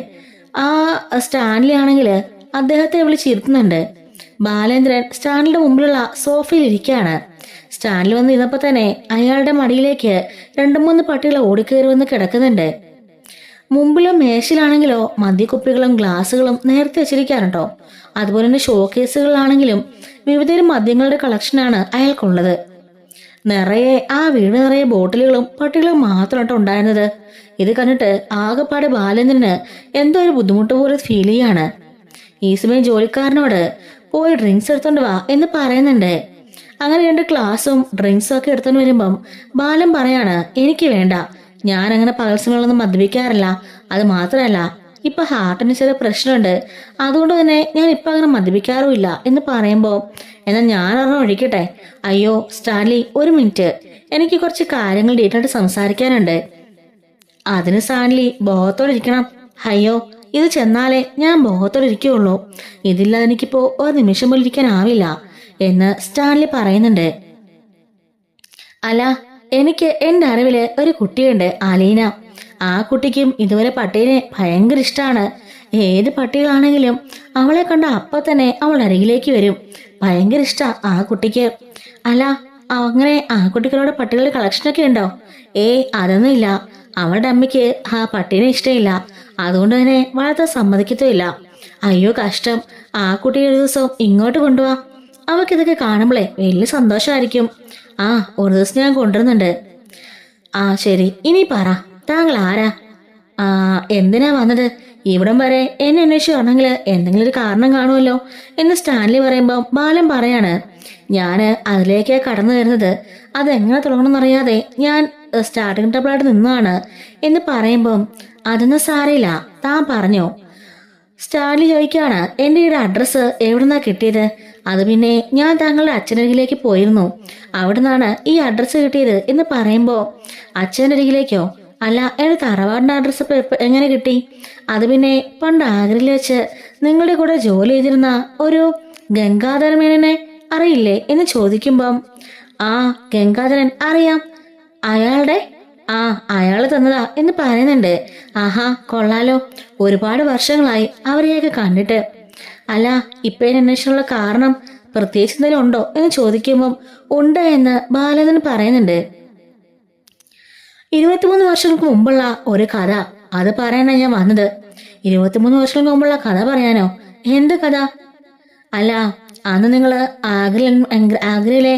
ആ സ്റ്റാൻലി ആണെങ്കിൽ അദ്ദേഹത്തെ വിളിച്ചിരുത്തുന്നുണ്ട്. ബാലേന്ദ്രൻ സ്റ്റാൻലിയുടെ മുമ്പിലുള്ള സോഫയിൽ ഇരിക്കുകയാണ്. സ്റ്റാൻലി വന്ന് ഇരുന്നപ്പോൾ തന്നെ അയാളുടെ മടിയിലേക്ക് 2-3 പട്ടികൾ ഓടിക്കയറി വന്ന് കിടക്കുന്നുണ്ട്. മുമ്പിലും മേശയിലാണെങ്കിലോ മദ്യക്കുപ്പികളും ഗ്ലാസുകളും നേരത്തെ വെച്ചിരിക്കാറുണ്ടോ. അതുപോലെ തന്നെ ഷോക്കേസുകളിലാണെങ്കിലും വിവിധതരം മദ്യങ്ങളുടെ കളക്ഷനാണ് അയാൾക്കുള്ളത്. നിറയെ ആ വീട് നിറയെ ബോട്ടിലുകളും പട്ടികളും മാത്രമായിട്ട് ഉണ്ടായിരുന്നത്. ഇത് കണ്ടിട്ട് ആകെപ്പാടെ ബാലേന്ദ്രന് എന്തോ ഒരു ബുദ്ധിമുട്ട് പോലെ ഫീൽ ചെയ്യാണ്. ഈ സമയം ജോലിക്കാരനോട് പോയി ഡ്രിങ്ക്സ് എടുത്തോണ്ട് വാ എന്ന് പറയുന്നുണ്ട്. അങ്ങനെ 2 ഗ്ലാസും ഡ്രിങ്ക്സും ഒക്കെ എടുത്തോണ്ട് വരുമ്പം ബാലൻ പറയാണ്, എനിക്ക് വേണ്ട, ഞാൻ അങ്ങനെ പകൽ സമയങ്ങളൊന്നും മദ്യപിക്കാറില്ല. അത് മാത്രമല്ല ഇപ്പൊ ഹാർട്ടിന് ചെറിയ പ്രശ്നമുണ്ട്, അതുകൊണ്ട് തന്നെ ഞാൻ ഇപ്പൊ അങ്ങനെ മദ്യപിക്കാറുമില്ല എന്ന് പറയുമ്പോ എന്നാൽ ഞാൻ ഒരെണ്ണം ഒഴിക്കട്ടെ. അയ്യോ സ്റ്റാൻലി, 1 മിനിറ്റ്, എനിക്ക് കുറച്ച് കാര്യങ്ങൾ ഡീറ്റെയിലായിട്ട് സംസാരിക്കാനുണ്ട്. അതിന് സ്റ്റാൻലി ബോധത്തോടെ ഇരിക്കണം. അയ്യോ ഇത് ചെന്നാലേ ഞാൻ ബോധത്തോടെ ഇരിക്കുകയുള്ളൂ, ഇതില്ലാതെ എനിക്കിപ്പോ ഒരു നിമിഷം പോലും ഇരിക്കാനാവില്ല എന്ന് സ്റ്റാൻലി പറയുന്നുണ്ട്. അല്ല, എനിക്ക് എൻ്റെ അറിവില് ഒരു കുട്ടിയുണ്ട്, അലീന. ആ കുട്ടിക്കും ഇതുവരെ പട്ടീനെ ഭയങ്കര ഇഷ്ടമാണ്. ഏത് പട്ടികളാണെങ്കിലും അവളെ കണ്ട അപ്പൊ തന്നെ അവൾ അരികിലേക്ക് വരും. ഭയങ്കര ഇഷ്ടാ ആ കുട്ടിക്ക്. അല്ല, അങ്ങനെ ആ കുട്ടികളോട് പട്ടികളുടെ കളക്ഷനൊക്കെ ഉണ്ടോ? അതൊന്നും ഇല്ല. അവളുടെ അമ്മയ്ക്ക് ആ പട്ടീനെ ഇഷ്ടമില്ല, അതുകൊണ്ട് തന്നെ വളർത്താൻ സമ്മതിക്കത്തുമില്ല. അയ്യോ കഷ്ടം, ആ കുട്ടിയെ ഒരു ദിവസം ഇങ്ങോട്ട് കൊണ്ടുപോവാ, അവൾക്കിതൊക്കെ കാണുമ്പോഴേ വലിയ സന്തോഷമായിരിക്കും. ഒരു ദിവസം ഞാൻ കൊണ്ടുവരുന്നുണ്ട്. ശരി, ഇനി പറ, താങ്കൾ ആരാ? എന്തിനാ വന്നത്? ഇവിടം വരെ എന്നെ അന്വേഷിച്ച് വരണമെങ്കിൽ എന്തെങ്കിലും ഒരു കാരണം കാണുമല്ലോ എന്ന് സ്റ്റാൻലി പറയുമ്പം ബാലൻ പറയാണ്, ഞാൻ അതിലേക്ക് കടന്നു വരുന്നത് അതെങ്ങനെ തുടങ്ങണമെന്നറിയാതെ ഞാൻ സ്റ്റാർട്ടിംഗ് ടബിളായിട്ട് നിന്നാണ് എന്ന് പറയുമ്പം അതൊന്നും സാരയില്ല, താൻ പറഞ്ഞോ. സ്റ്റാൻലി ചോദിക്കുകയാണ്, എൻ്റെ ഈ അഡ്രസ്സ് എവിടുന്നാ കിട്ടിയത്? അത് പിന്നെ ഞാൻ താങ്കളുടെ അച്ഛനരികിലേക്ക് പോയിരുന്നു, അവിടുന്നാണ് ഈ അഡ്രസ്സ് കിട്ടിയത് എന്ന് പറയുമ്പോൾ അച്ഛൻ്റെ അരികിലേക്കോ? അല്ല, എൻ്റെ തറവാടിൻ്റെ അഡ്രസ്സ് എങ്ങനെ കിട്ടി? അത് പിന്നെ പണ്ട് ആഗ്രയിൽ വെച്ച് നിങ്ങളുടെ കൂടെ ജോലി ചെയ്തിരുന്ന ഒരു ഗംഗാധരമേനനെ അറിയില്ലേ എന്ന് ചോദിക്കുമ്പം ഗംഗാധരൻ അറിയാം, അയാള് തന്നതാ എന്ന് പറയുന്നുണ്ട്. കൊള്ളാലോ, ഒരുപാട് വർഷങ്ങളായി അവരെയൊക്കെ കണ്ടിട്ട്. അല്ല, ഇപ്പൊ അന്വേഷണമുള്ള കാരണം പ്രത്യേകിച്ച് എന്തെങ്കിലും ഉണ്ടോ എന്ന് ചോദിക്കുമ്പം ഉണ്ട് എന്ന് ബാലൻ പറയുന്നുണ്ട്. 23 വർഷങ്ങൾക്ക് മുമ്പുള്ള ഒരു കഥ, അത് പറയാനാണ് ഞാൻ വന്നത്. 23 വർഷങ്ങൾക്ക് മുമ്പുള്ള കഥ പറയാനോ? എന്ത് കഥ? അല്ല, അന്ന് നിങ്ങള് ആഗ്രയിലെ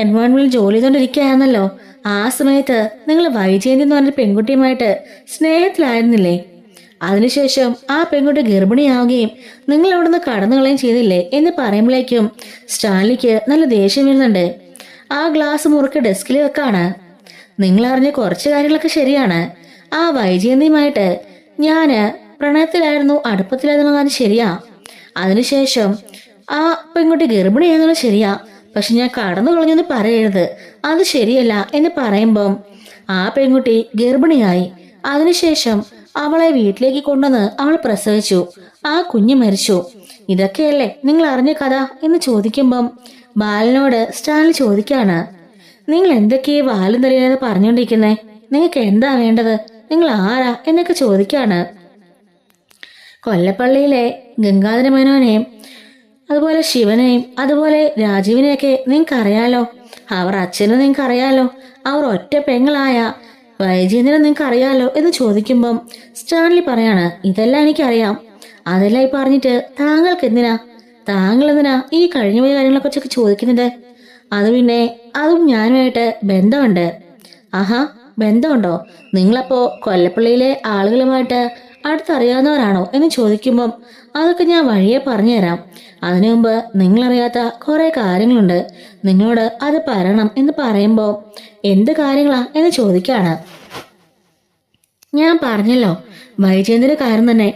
എൻവയോൺമെന്റിൽ ജോലി ചെയ്തോണ്ടിരിക്കുകയായിരുന്നല്ലോ. ആ സമയത്ത് നിങ്ങൾ വൈജയന്തി എന്ന് പറഞ്ഞ പെൺകുട്ടിയുമായിട്ട് സ്നേഹത്തിലായിരുന്നില്ലേ? അതിനുശേഷം ആ പെൺകുട്ടി ഗർഭിണിയാവുകയും നിങ്ങൾ അവിടുന്ന് കടന്നു കളയുകയും ചെയ്തില്ലേ എന്ന് പറയുമ്പോഴേക്കും സ്റ്റാൻലിക്ക് നല്ല ദേഷ്യം വരുന്നുണ്ട്. ആ ഗ്ലാസ് മുറുക്കെ ഡെസ്കിൽ വെക്കാണ്. നിങ്ങൾ അറിഞ്ഞ കുറച്ച് കാര്യങ്ങളൊക്കെ ശരിയാണ്. ആ വൈജയന്തിയുമായിട്ട് ഞാന് പ്രണയത്തിലായിരുന്നു, അടുപ്പത്തിലായിരുന്നു, ശരിയാ. അതിനുശേഷം ആ പെൺകുട്ടി ഗർഭിണിയാണെന്നുള്ളത് ശരിയാ, പക്ഷെ ഞാൻ കടന്നു കളഞ്ഞെന്ന് പറയരുത്, അത് ശരിയല്ല എന്ന് പറയുമ്പം ആ പെൺകുട്ടി ഗർഭിണിയായി. അതിനുശേഷം അവളെ വീട്ടിലേക്ക് കൊണ്ടുവന്ന് അവൾ പ്രസവിച്ചു, ആ കുഞ്ഞ് മരിച്ചു. ഇതൊക്കെയല്ലേ നിങ്ങൾ അറിഞ്ഞ കഥ എന്ന് ചോദിക്കുമ്പം ബാലനോട് സ്റ്റാൻലി ചോദിക്കാണ്, നിങ്ങൾ എന്തൊക്കെയാ വാലും തലയിലെന്ന് പറഞ്ഞുകൊണ്ടിരിക്കുന്നേ? നിങ്ങൾക്ക് എന്താ വേണ്ടത്? നിങ്ങൾ ആരാ എന്നൊക്കെ ചോദിക്കാണ്. കൊല്ലപ്പള്ളിയിലെ ഗംഗാധര മേനോനെയും അതുപോലെ ശിവനെയും അതുപോലെ രാജീവിനെയൊക്കെ നിങ്ങൾക്ക് അറിയാലോ. അവർ അച്ഛനും നിങ്ങൾക്ക് അറിയാലോ. അവർ ഒറ്റ പെങ്ങളായ വൈജേന്ദ്രൻ നിങ്ങൾക്ക് അറിയാലോ എന്ന് ചോദിക്കുമ്പം സ്റ്റാൻലി പറയാണ്, ഇതെല്ലാം എനിക്കറിയാം. അതെല്ലാം ഈ പറഞ്ഞിട്ട് താങ്കൾ എന്തിനാ ഈ കഴിഞ്ഞ പോയ കാര്യങ്ങളെ കുറിച്ചൊക്കെ ചോദിക്കുന്നത്? അത് പിന്നെ അതും ഞാനുമായിട്ട് ബന്ധമുണ്ട്. ആഹാ, ബന്ധമുണ്ടോ? നിങ്ങളപ്പോ കൊല്ലപ്പള്ളിയിലെ ആളുകളുമായിട്ട് അടുത്തറിയാവുന്നവരാണോ എന്ന് ചോദിക്കുമ്പം അതൊക്കെ ഞാൻ വഴിയെ പറഞ്ഞുതരാം. അതിനു മുമ്പ് നിങ്ങളറിയാത്ത കുറെ കാര്യങ്ങളുണ്ട്, നിങ്ങളോട് അത് പറയണം എന്ന് പറയുമ്പോൾ എന്ത് കാര്യങ്ങളാ എന്ന് ചോദിക്കാണ്. ഞാൻ പറഞ്ഞല്ലോ, വൈജയന്തിന്റെ കാര്യം തന്നെ.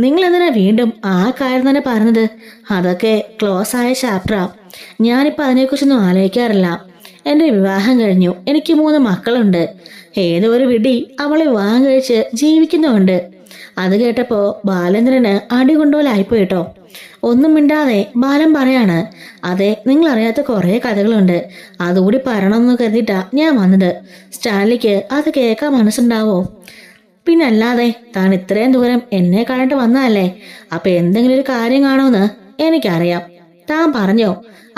നിങ്ങൾ എന്തിനാ വീണ്ടും ആ കാര്യം തന്നെ പറഞ്ഞത്? അതൊക്കെ ക്ലോസ് ആയ ചാപ്റ്ററാ. ഞാനിപ്പോൾ അതിനെക്കുറിച്ചൊന്നും ആലോചിക്കാറില്ല. എൻ്റെ വിവാഹം കഴിഞ്ഞു, എനിക്ക് 3 മക്കളുണ്ട്. ഏതോ ഒരു വിഡി അവളെ വിവാഹം കഴിച്ച് ജീവിക്കുന്നുണ്ട്. അത് കേട്ടപ്പോൾ ബാലേന്ദ്രന് അടികൊണ്ടോലായിപ്പോയിട്ടോ. ഒന്നും മിണ്ടാതെ ബാലൻ പറയാണ്, അതെ, നിങ്ങൾ അറിയാത്ത കുറേ കഥകളുണ്ട്, അതുകൂടി പറയണമെന്ന് കരുതിയിട്ടാ ഞാൻ വന്നത്. സ്റ്റാൻലിക്ക് അത് കേൾക്കാൻ മനസ്സുണ്ടാവോ? പിന്നല്ലാതെ, താൻ ഇത്രയും ദൂരം എന്നെ കാണാണ്ട് വന്നതല്ലേ, അപ്പൊ എന്തെങ്കിലും ഒരു കാര്യം കാണുമെന്ന് എനിക്കറിയാം. താൻ പറഞ്ഞോ,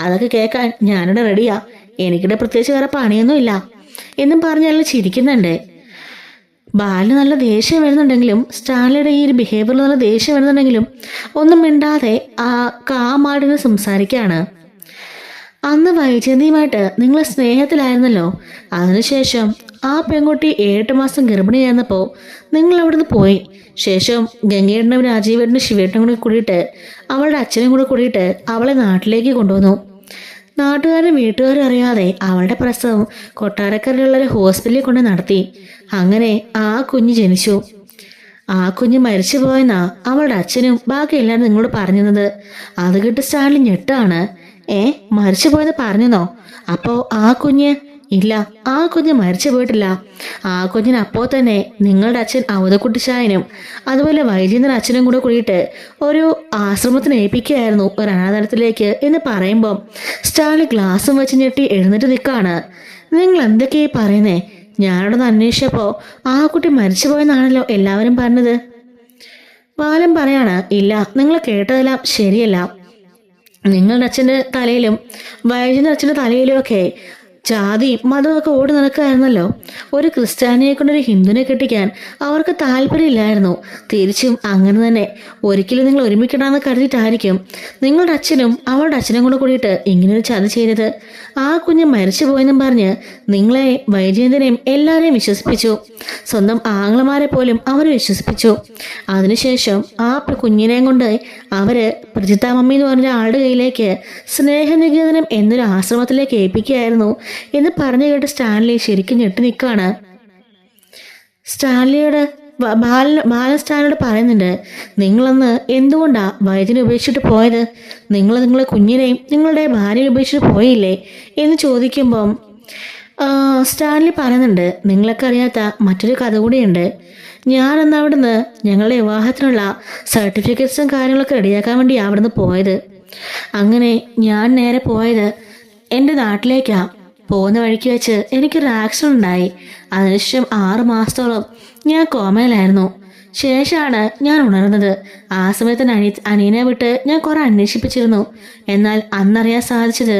അതൊക്കെ കേൾക്കാൻ ഞാനിവിടെ റെഡിയാ. എനിക്കിടെ പ്രത്യേകിച്ച് വേറെ പണിയൊന്നുമില്ല എന്നും പറഞ്ഞയാൾ ചിരിക്കുന്നുണ്ട്. ബാലിന് നല്ല ദേഷ്യം വരുന്നുണ്ടെങ്കിലും, സ്റ്റാൻലിയുടെ ഈ ഒരു ബിഹേവിയറിൽ നല്ല ദേഷ്യം വരുന്നുണ്ടെങ്കിലും ഒന്നും മിണ്ടാതെ ആ കാമാടിന് സംസാരിക്കുകയാണ്. അന്ന് വൈജയന്തിയുമായിട്ട് നിങ്ങൾ സ്നേഹത്തിലായിരുന്നല്ലോ. അതിനുശേഷം ആ പെൺകുട്ടി 8 മാസം ഗർഭിണിയായിരുന്നപ്പോൾ നിങ്ങൾ അവിടുന്ന് പോയി. ശേഷം ഗംഗേട്ടനും രാജീവേട്ടനും ശിവേട്ടനും കൂടി കൂടിയിട്ട് അവളുടെ അച്ഛനും കൂടെ കൂടിയിട്ട് അവളെ നാട്ടിലേക്ക് കൊണ്ടുവന്നു. നാട്ടുകാരും വീട്ടുകാരും അറിയാതെ അവളുടെ പ്രസവം കൊട്ടാരക്കരയിലുള്ള ഒരു ഹോസ്പിറ്റലിൽ കൊണ്ട് നടത്തി. അങ്ങനെ ആ കുഞ്ഞ് ജനിച്ചു. ആ കുഞ്ഞ് മരിച്ചു പോയെന്നാ അവളുടെ അച്ഛനും ബാക്കി എല്ലാവരും നിങ്ങളോട് പറഞ്ഞത്. അത് കേട്ട് സ്റ്റാൻലി ഞെട്ടാണ്. മരിച്ചു പോയെന്ന് പറഞ്ഞെന്നോ? അപ്പോ ആ കുഞ്ഞ്? ഇല്ല, ആ കുഞ്ഞ് മരിച്ചു പോയിട്ടില്ല. ആ കുഞ്ഞിന് അപ്പോൾ തന്നെ നിങ്ങളുടെ അച്ഛൻ അവധക്കുട്ടിച്ചായനും അതുപോലെ വൈജേന്ദ്രൻ അച്ഛനും കൂടെ കൂടിയിട്ട് ഒരു ആശ്രമത്തിന് ഏൽപ്പിക്കുകയായിരുന്നു, ഒരു അനാഥാലയത്തിലേക്ക് എന്ന് പറയുമ്പം സ്റ്റാൻലി ഗ്ലാസും വെച്ച് ഞെട്ടി എഴുന്നേറ്റ് നിൽക്കാണ്. നിങ്ങൾ എന്തൊക്കെയായി പറയുന്നേ? ഞാനോടൊന്ന് അന്വേഷിച്ചപ്പോൾ ആ കുട്ടി മരിച്ചു പോയെന്നാണല്ലോ എല്ലാവരും പറഞ്ഞത്. ബാലൻ പറയാണ്, ഇല്ല, നിങ്ങൾ കേട്ടതെല്ലാം ശരിയല്ല. നിങ്ങളുടെ അച്ഛൻ്റെ തലയിലും വൈജേന്ദ്രൻ അച്ഛൻ്റെ തലയിലും ഒക്കെ ജാതി മതമൊക്കെ ഓടി നടക്കുകയായിരുന്നല്ലോ. ഒരു ക്രിസ്ത്യാനിയെ കൊണ്ടൊരു ഹിന്ദുവിനെ കെട്ടിക്കാൻ അവർക്ക് താല്പര്യമില്ലായിരുന്നു. തിരിച്ചും അങ്ങനെ തന്നെ. ഒരിക്കലും നിങ്ങൾ ഒരുമിക്കണമെന്ന് കരുതിയിട്ടായിരിക്കും നിങ്ങളുടെ അച്ഛനും അവളുടെ അച്ഛനും കൂടെ കൂടിയിട്ട് ഇങ്ങനൊരു ചതി ചെയ്തത്. ആ കുഞ്ഞ് മരിച്ചു പോയെന്നും പറഞ്ഞ് നിങ്ങളെ, വൈജയന്തിനെയും എല്ലാവരെയും വിശ്വസിപ്പിച്ചു. സ്വന്തം ആങ്ങളമാരെ പോലും അവർ വിശ്വസിപ്പിച്ചു. അതിനുശേഷം ആ കുഞ്ഞിനെയും കൊണ്ട് അവര് പ്രജിത മമ്മി എന്ന് പറഞ്ഞ ആളുടെ കയ്യിലേക്ക് സ്നേഹനികേതനം എന്നൊരു ആശ്രമത്തിലേക്ക് ഏൽപ്പിക്കുകയായിരുന്നു എന്ന് പറഞ്ഞു കേട്ട് സ്റ്റാൻലി ശരിക്കും ഞെട്ടി നിൽക്കുകയാണ്. സ്റ്റാൻലിയോട് ബാലൻ സ്റ്റാൻലിയോട് പറയുന്നുണ്ട്, നിങ്ങളന്ന് എന്തുകൊണ്ടാ വൈദ്യനെ ഉപേക്ഷിച്ചിട്ട് പോയത്? നിങ്ങളെ കുഞ്ഞിനെയും നിങ്ങളുടെ ഭാര്യയെ ഉപേക്ഷിച്ചിട്ട് പോയില്ലേ എന്ന് ചോദിക്കുമ്പം സ്റ്റാൻലി പറയുന്നുണ്ട്, നിങ്ങളൊക്കെ അറിയാത്ത മറ്റൊരു കഥ കൂടിയുണ്ട്. ഞാനന്ന് അവിടുന്ന് ഞങ്ങളുടെ വിവാഹത്തിനുള്ള സർട്ടിഫിക്കറ്റ്സും കാര്യങ്ങളൊക്കെ റെഡിയാക്കാൻ വേണ്ടി അവിടുന്ന് പോയത്. അങ്ങനെ ഞാൻ നേരെ പോയത് എൻ്റെ നാട്ടിലേക്കാണ്. പോകുന്ന വഴിക്ക് വെച്ച് എനിക്കൊരു ആക്സിഡന്റ് ഉണ്ടായി. അതിനുശേഷം 6 മാസത്തോളം ഞാൻ കോമയിലായിരുന്നു. ശേഷമാണ് ഞാൻ ഉണർന്നത്. ആ സമയത്ത് അനിയനെ വിട്ട് ഞാൻ കുറെ അന്വേഷിപ്പിച്ചിരുന്നു. എന്നാൽ അന്നറിയാൻ സാധിച്ചത്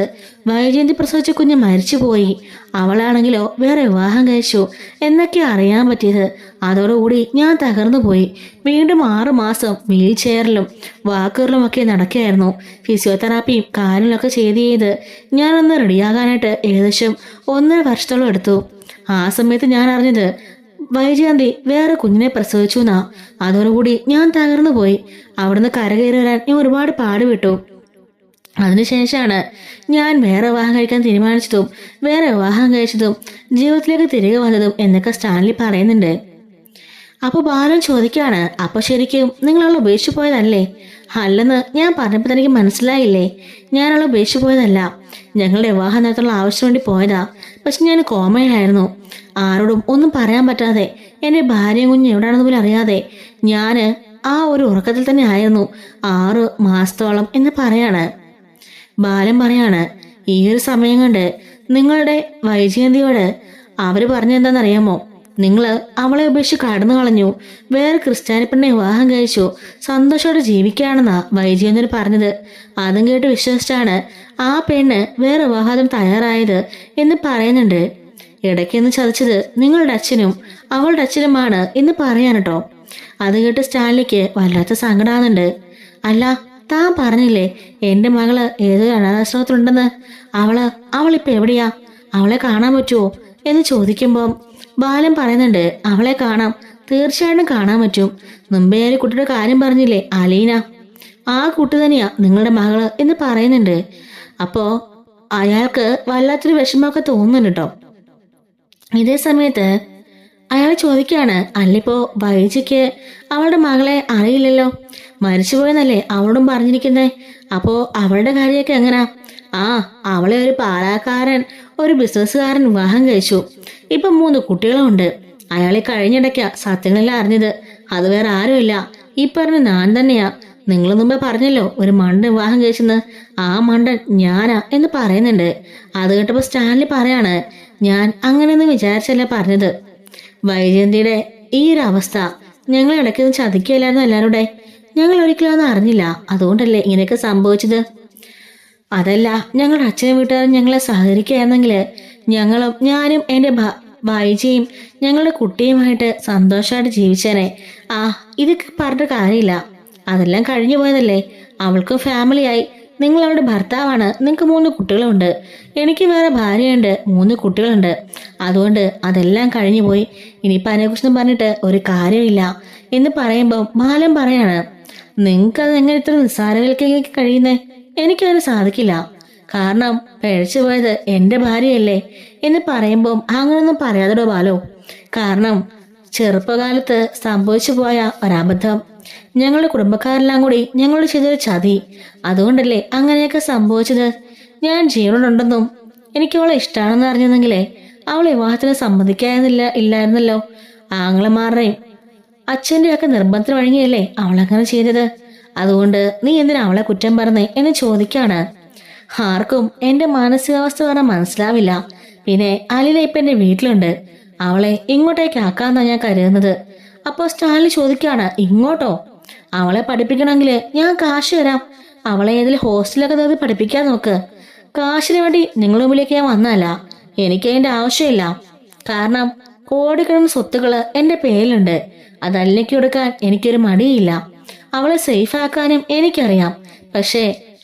വൈജയന്തി പ്രസവിച്ച കുഞ്ഞ് മരിച്ചുപോയി, അവളാണെങ്കിലോ വേറെ വിവാഹം കഴിച്ചു എന്നൊക്കെ അറിയാൻ പറ്റിയത്. അതോടുകൂടി ഞാൻ തകർന്നു പോയി. വീണ്ടും 6 മാസം വീൽ ചെയറിലും വാക്കറിലും ഒക്കെ നടക്കുകയായിരുന്നു. ഫിസിയോതെറാപ്പിയും കാര്യങ്ങളൊക്കെ ചെയ്ത് ഞാനൊന്ന് റെഡിയാകാനായിട്ട് ഏകദേശം 1.5 വർഷത്തോളം എടുത്തു. ആ സമയത്ത് ഞാൻ അറിഞ്ഞത് വൈജയന്തി വേറെ കുഞ്ഞിനെ പ്രസവിച്ചു എന്നാ. അതോടുകൂടി ഞാൻ തകർന്നു പോയി. അവിടുന്ന് കരകയറി വരാൻ ഞാൻ ഒരുപാട് പാടുപെട്ടു. അതിനുശേഷമാണ് ഞാൻ വേറെ വിവാഹം കഴിക്കാൻ തീരുമാനിച്ചതും വേറെ വിവാഹം കഴിച്ചതും ജീവിതത്തിലേക്ക് തിരികെ വന്നതും എന്നൊക്കെ സ്റ്റാൻലി പറയുന്നുണ്ട്. അപ്പോൾ ബാലൻ ചോദിക്കുകയാണ്, അപ്പൊ ശരിക്കും നിങ്ങളവളെ ഉപേക്ഷിച്ചു പോയതല്ലേ? അല്ലെന്ന് ഞാൻ പറഞ്ഞപ്പോൾ തനിക്ക് മനസ്സിലായില്ലേ? ഞാനവളെ ഉപേക്ഷിച്ചു പോയതല്ല. ഞങ്ങളുടെ വിവാഹം നടത്തുള്ള ആവശ്യം വേണ്ടി പോയതാ. പക്ഷെ ഞാൻ കോമയിലായിരുന്നു. ആരോടും ഒന്നും പറയാൻ പറ്റാതെ, എൻ്റെ ഭാര്യയും കുഞ്ഞും എവിടെയാണെന്ന് പോലും അറിയാതെ ഞാൻ ആ ഒരു ഉറക്കത്തിൽ തന്നെ ആയിരുന്നു 6 മാസത്തോളം എന്ന് പറയാണ്. ബാലൻ പറയാണ്, ഈ ഒരു സമയം കൊണ്ട് നിങ്ങളുടെ വൈജയന്തിയോട് അവർ പറഞ്ഞെന്താണെന്നറിയാമോ? നിങ്ങൾ അവളെ ഉപേക്ഷിച്ച് കടന്നു കളഞ്ഞു, വേറെ ക്രിസ്ത്യാനി പെണ്ണെ വിവാഹം കഴിച്ചു, സന്തോഷത്തോടെ ജീവിക്കുകയാണെന്നാ വൈജയന്തിന് പറഞ്ഞത്. അതും കേട്ട് വിശ്വസിച്ചാണ് ആ പെണ്ണ് വേറെ വിവാഹത്തിന് തയ്യാറായത് എന്ന് പറയുന്നുണ്ട്. ഇടയ്ക്കെന്ന് ചതിച്ചത് നിങ്ങളുടെ അച്ഛനും അവളുടെ അച്ഛനുമാണ് എന്ന് പറയാൻ കേട്ടോ. അത് കേട്ട് സ്റ്റാൻലിക്ക് വല്ലാത്ത സങ്കടമാകുന്നുണ്ട്. അല്ല, താൻ പറഞ്ഞില്ലേ എൻ്റെ മകള് ഏതൊരു അനാഥാശ്രമത്തിലുണ്ടെന്ന്. അവളിപ്പോ എവിടെയാ? അവളെ കാണാൻ പറ്റുമോ എന്ന് ചോദിക്കുമ്പം ബാലൻ പറയുന്നുണ്ട്, അവളെ കാണാം, തീർച്ചയായിട്ടും കാണാൻ പറ്റും. മുമ്പേ ഒരു കുട്ടിയുടെ കാര്യം പറഞ്ഞില്ലേ, അലീന, ആ കുട്ടി തന്നെയാ നിങ്ങളുടെ മകള് എന്ന് പറയുന്നുണ്ട്. അപ്പോ അയാൾക്ക് വല്ലാത്തൊരു വിഷമമൊക്കെ തോന്നുന്നുണ്ട് കേട്ടോ. ഇതേ സമയത്ത് അയാൾ ചോദിക്കുകയാണ്, അല്ലിപ്പോ ബൈജിക്ക് അവളുടെ മകളെ അറിയില്ലല്ലോ, മരിച്ചുപോയെന്നല്ലേ അവളോടും പറഞ്ഞിരിക്കുന്നേ. അപ്പോ അവളുടെ കാര്യമൊക്കെ എങ്ങനാ? അവളെ ഒരു പാലാക്കാരൻ, ഒരു ബിസിനസ്സുകാരൻ വിവാഹം കഴിച്ചു. ഇപ്പൊ 3 കുട്ടികളും ഉണ്ട്. അയാളെ കഴിഞ്ഞിടയ്ക്കാ സത്യങ്ങളെല്ലാം അറിഞ്ഞത്. അത് വേറെ ആരുമില്ല, ഈ പറഞ്ഞ ഞാൻ തന്നെയാ. നിങ്ങൾ മുമ്പേ പറഞ്ഞല്ലോ ഒരു മണ്ടൻ വിവാഹം കഴിച്ചെന്ന്. ആ മണ്ടൻ ഞാനാ എന്ന് പറയുന്നുണ്ട്. അത് കേട്ടപ്പോ സ്റ്റാൻലി പറയാണ്, ഞാൻ അങ്ങനെയൊന്നും വിചാരിച്ചല്ല പറഞ്ഞത്. വൈജയന്തിയുടെ ഈ ഒരു അവസ്ഥ ഞങ്ങൾ ഇടയ്ക്കൊന്നും ചതിക്കുകയില്ലായിരുന്നു എല്ലാവരുടെ. ഞങ്ങൾ ഒരിക്കലും ഒന്നും അറിഞ്ഞില്ല, അതുകൊണ്ടല്ലേ ഇങ്ങനെയൊക്കെ സംഭവിച്ചത്. അതല്ല, ഞങ്ങളുടെ അച്ഛനും വീട്ടുകാരും ഞങ്ങളെ സഹകരിക്കുകയായിരുന്നെങ്കിൽ ഞാനും എൻ്റെ വൈജയും ഞങ്ങളുടെ കുട്ടിയുമായിട്ട് സന്തോഷമായിട്ട് ജീവിച്ചേനെ. ഇതൊക്കെ പറഞ്ഞിട്ട് കാര്യമില്ല, അതെല്ലാം കഴിഞ്ഞു പോയതല്ലേ. അവൾക്കും ഫാമിലിയായി. നിങ്ങൾ അവളുടെ ഭർത്താവാണ്, നിങ്ങൾക്ക് 3 കുട്ടികളുണ്ട്. എനിക്ക് വേറെ ഭാര്യയുണ്ട്, 3 കുട്ടികളുണ്ട്. അതുകൊണ്ട് അതെല്ലാം കഴിഞ്ഞു പോയി. ഇനിയിപ്പോൾ അതിനെക്കുറിച്ചൊന്നും പറഞ്ഞിട്ട് ഒരു കാര്യമില്ല എന്ന് പറയുമ്പോൾ ബാലൻ പറയാണ്, നിങ്ങൾക്കത് എങ്ങനെ ഇത്ര നിസ്സാരവൽക്കരിക്കാൻ കഴിയുന്നേ? എനിക്കതിന് സാധിക്കില്ല. കാരണം പിഴച്ചു പോയത് എൻ്റെ ഭാര്യയല്ലേ എന്ന് പറയുമ്പോൾ അങ്ങനൊന്നും പറയാതെടോ ബാലോ. കാരണം ചെറുപ്പകാലത്ത് സംഭവിച്ചു പോയ ഒരബദ്ധം, ഞങ്ങളുടെ കുടുംബക്കാരെല്ലാം കൂടി ഞങ്ങളോട് ചെയ്തൊരു ചതി. അതുകൊണ്ടല്ലേ അങ്ങനെയൊക്കെ സംഭവിച്ചത്. ഞാൻ ജീവനോടുണ്ടെന്നും എനിക്ക് അവളെ ഇഷ്ടമാണെന്ന് അറിഞ്ഞെന്നെങ്കിലേ അവൾ വിവാഹത്തിന് ഇല്ലായിരുന്നല്ലോ. ആങ്ങളമാരുടെയും അച്ഛൻ്റെ ഒക്കെ നിർബന്ധത്തിന് വഴങ്ങിയല്ലേ അവളങ്ങനെ ചെയ്തത്. അതുകൊണ്ട് നീ എന്തിനാ അവളെ കുറ്റം പറഞ്ഞേ എന്ന് ചോദിക്കാണ്. ആർക്കും എന്റെ മാനസികാവസ്ഥ പറഞ്ഞാൽ മനസ്സിലാവില്ല. പിന്നെ അലില ഇപ്പൊ എന്റെ വീട്ടിലുണ്ട്, അവളെ ഇങ്ങോട്ടേക്ക് ആക്കാന്നാ ഞാൻ കരുതുന്നത്. അപ്പോ സ്റ്റാൻലി ചോദിക്കാണ്, ഇങ്ങോട്ടോ? അവളെ പഠിപ്പിക്കണമെങ്കിൽ ഞാൻ കാശ് തരാം. അവളെ ഏതെങ്കിലും ഹോസ്റ്റലൊക്കെ നേടി പഠിപ്പിക്കാൻ നോക്ക്. കാശിന് വേണ്ടി നിങ്ങളുടെ മുമ്പിലേക്ക് ഞാൻ വന്നല്ല, എനിക്ക് അതിന്റെ ആവശ്യമില്ല. കാരണം കോടിക്കണക്കിന് സ്വത്തുക്കള് എന്റെ പേരിലുണ്ട്. അതല്ലെങ്കിൽ കൊടുക്കാൻ എനിക്കൊരു മടിയില്ല. അവളെ സേഫ് ആക്കാനും എനിക്കറിയാം. പക്ഷേ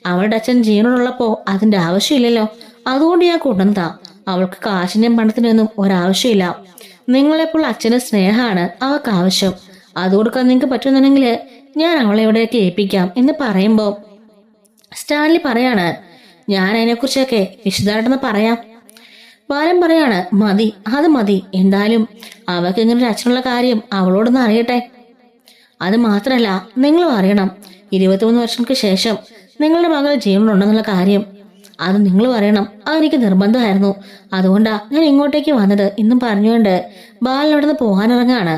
അവളുടെ അച്ഛൻ ജീവനോടുള്ളപ്പോ അതിന്റെ ആവശ്യമില്ലല്ലോ. അതുകൊണ്ട് ഞാൻ കൊണ്ടുവന്നതാ. അവൾക്ക് കാശിന്റെയും പണത്തിനൊന്നും ഒരാവശ്യമില്ല. നിങ്ങളെപ്പോൾ അച്ഛന്റെ സ്നേഹമാണ് അവൾക്ക് ആവശ്യം. അത് കൊടുക്കാൻ നിങ്ങൾക്ക് പറ്റുന്നുണ്ടെങ്കിൽ ഞാൻ അവളെ എവിടെയൊക്കെ ഏൽപ്പിക്കാം എന്ന് പറയുമ്പോ സ്റ്റാൻലി പറയാണ്, ഞാൻ അതിനെക്കുറിച്ചൊക്കെ വിശദമായിട്ടൊന്ന് പറയാം. ബാലൻ പറയാണ്, മതി, അത് മതി. എന്തായാലും അവൾക്ക് ഇങ്ങനെ ഒരു അച്ഛനുള്ള കാര്യം അവളോടൊന്ന് അറിയട്ടെ. അത് മാത്രല്ല, നിങ്ങളും അറിയണം, 23 വർഷങ്ങൾക്ക് ശേഷം നിങ്ങളുടെ മകൾ ജീവനുണ്ടെന്നുള്ള കാര്യം. അത് നിങ്ങൾ പറയണം. അതെനിക്ക് നിർബന്ധമായിരുന്നു. അതുകൊണ്ടാ ഞാൻ ഇങ്ങോട്ടേക്ക് വന്നത് എന്നും പറഞ്ഞുകൊണ്ട് ബാലൻ അവിടെ നിന്ന് പോകാനിറങ്ങാണ്.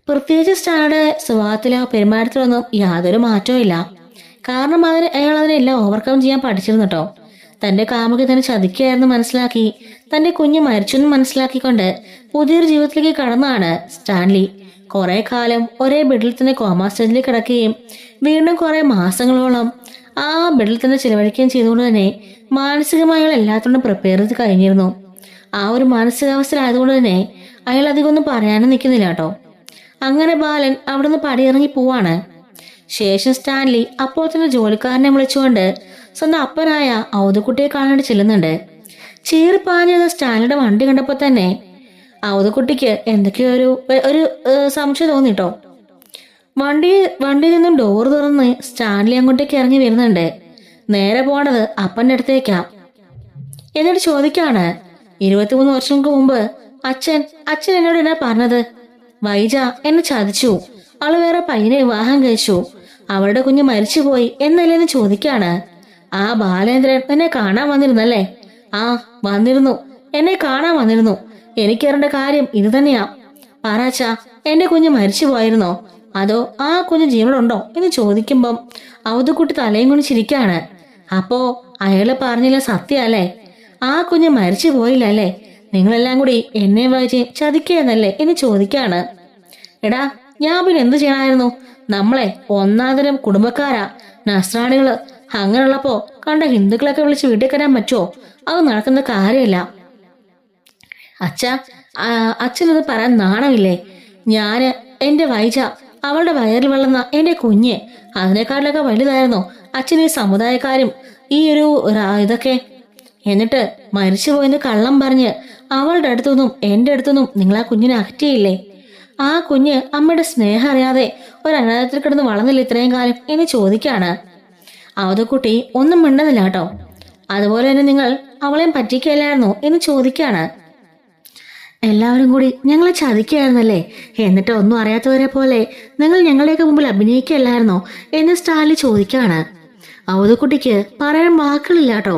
പ്രത്യേകിച്ച് സ്റ്റാൻലിയുടെ സ്വഭാവത്തിലോ പെരുമാറ്റത്തിലൊന്നും യാതൊരു മാറ്റവും ഇല്ല. കാരണം അയാൾ അതിനെല്ലാം ഓവർകം ചെയ്യാൻ പഠിച്ചിരുന്നു കേട്ടോ. തന്റെ കാമുകി തന്നെ ചതിക്കുകയായിരുന്നു മനസ്സിലാക്കി, തന്റെ കുഞ്ഞ് മരിച്ചെന്ന് മനസ്സിലാക്കിക്കൊണ്ട് പുതിയൊരു ജീവിതത്തിലേക്ക് കടന്നാണ് സ്റ്റാൻലി. കുറെ കാലം ഒരേ ബെഡിൽ തന്നെ കോമാ സ്റ്റേജിൽ കിടക്കുകയും വീണ്ടും കുറെ മാസങ്ങളോളം ആ ബെഡിൽ തന്നെ ചിലവഴിക്കുകയും ചെയ്തുകൊണ്ട് തന്നെ മാനസികമായി അയാൾ എല്ലാത്തോണ്ടും പ്രിപ്പയർ ചെയ്ത് കഴിഞ്ഞിരുന്നു. ആ ഒരു മാനസികാവസ്ഥയിലായതുകൊണ്ട് തന്നെ അയാൾ അധികം ഒന്നും പറയാനും നിൽക്കുന്നില്ല കേട്ടോ. അങ്ങനെ ബാലൻ അവിടെ നിന്ന് പടിയിറങ്ങി പോവാണ്. ശേഷം സ്റ്റാൻലി അപ്പോൾ തന്നെ ജോലിക്കാരനെ വിളിച്ചുകൊണ്ട് സ്വന്തം അപ്പനായ ഔദക്കുട്ടിയെ കാണാണ്ട് ചെല്ലുന്നുണ്ട്. ചീറിപ്പാഞ്ഞത് സ്റ്റാൻലിയുടെ വണ്ടി കണ്ടപ്പോൾ തന്നെ ഔദക്കുട്ടിക്ക് എന്തൊക്കെയോ ഒരു സംശയം തോന്നിട്ടോ. വണ്ടിയിൽ നിന്നും ഡോർ തുറന്ന് സ്റ്റാൻലി അങ്ങോട്ടേക്ക് ഇറങ്ങി വരുന്നുണ്ട്. നേരെ പോണത് അപ്പന്റെ അടുത്തേക്കാ. എന്നിട്ട് ചോദിക്കാണ്, 23 വർഷങ്ങൾക്ക് മുമ്പ് അച്ഛൻ എന്നോട് എന്നാ പറഞ്ഞത്? വൈജ എന്നെ ചതിച്ചു, അവള് വേറെ പയ്യനെ വിവാഹം കഴിച്ചു, അവളുടെ കുഞ്ഞ് മരിച്ചുപോയി എന്നല്ലേന്ന് ചോദിക്കാണ്. ആ ബാലേന്ദ്രൻ എന്നെ കാണാൻ വന്നിരുന്നല്ലേ? വന്നിരുന്നു, എന്നെ കാണാൻ വന്നിരുന്നു. എനിക്കറിയേണ്ട കാര്യം ഇത് തന്നെയാ. പറച്ച, എന്റെ കുഞ്ഞ് മരിച്ചു പോയിരുന്നോ, അതോ ആ കുഞ്ഞ് ജീവനുണ്ടോ എന്ന് ചോദിക്കുമ്പം ഔദക്കുട്ടി തലയും കൊണ്ട് ചിരിക്കാണ്. അപ്പോ അയാള് പറഞ്ഞില്ല സത്യമല്ലേ? ആ കുഞ്ഞ് മരിച്ചു പോയില്ല അല്ലേ? നിങ്ങളെല്ലാം കൂടി എന്നെ വായിച്ച് ചതിക്കുകയെന്നല്ലേ എന്ന് ചോദിക്കാണ്. എടാ, ഞാൻ പിന്നെ എന്ത് ചെയ്യണമായിരുന്നു? നമ്മളെ ഒന്നാന്തരം കുടുംബക്കാരാ, നസ്രാണികള്. അങ്ങനെയുള്ളപ്പോ കണ്ട ഹിന്ദുക്കളൊക്കെ വിളിച്ച് വീട്ടിൽ കയറാൻ പറ്റുമോ? അത് നടക്കുന്ന കാര്യമില്ല. അച്ഛനത് പറയാൻ നാണമില്ലേ? എന്റെ വൈജ അവളുടെ വയറിൽ വളർന്ന എൻ്റെ കുഞ്ഞ് അതിനേക്കാളിലൊക്കെ വലുതായിരുന്നു അച്ഛൻ ഈ സമുദായക്കാരും ഈ ഒരു ഇതൊക്കെ. എന്നിട്ട് മരിച്ചു പോയെന്ന് കള്ളം പറഞ്ഞ് അവളുടെ അടുത്തുനിന്നും എൻ്റെ അടുത്തുനിന്നും നിങ്ങൾ ആ കുഞ്ഞിനെ അകറ്റിയില്ലേ? ആ കുഞ്ഞ് അമ്മയുടെ സ്നേഹം അറിയാതെ ഒരു അനാഥത്തിൽ കിടന്ന് വളർന്നില്ല ഇത്രയും കാലം എന്ന് ചോദിക്കാണ്. അവതക്കുട്ടി ഒന്നും മിണ്ടുന്നില്ല കേട്ടോ. അതുപോലെ തന്നെ നിങ്ങൾ അവളെയും പറ്റിക്കല്ലായിരുന്നോ എന്ന് ചോദിക്കാണ്. എല്ലാവരും കൂടി ഞങ്ങളെ ചതിക്കുകയായിരുന്നല്ലേ, എന്നിട്ട് ഒന്നും അറിയാത്തവരെ പോലെ നിങ്ങൾ ഞങ്ങളുടെയൊക്കെ മുമ്പിൽ അഭിനയിക്കല്ലായിരുന്നോ എന്ന് സ്റ്റാലിൻ ചോദിക്കാണ്. അവതക്കുട്ടിക്ക് പറയാൻ വാക്കുകളില്ല കേട്ടോ.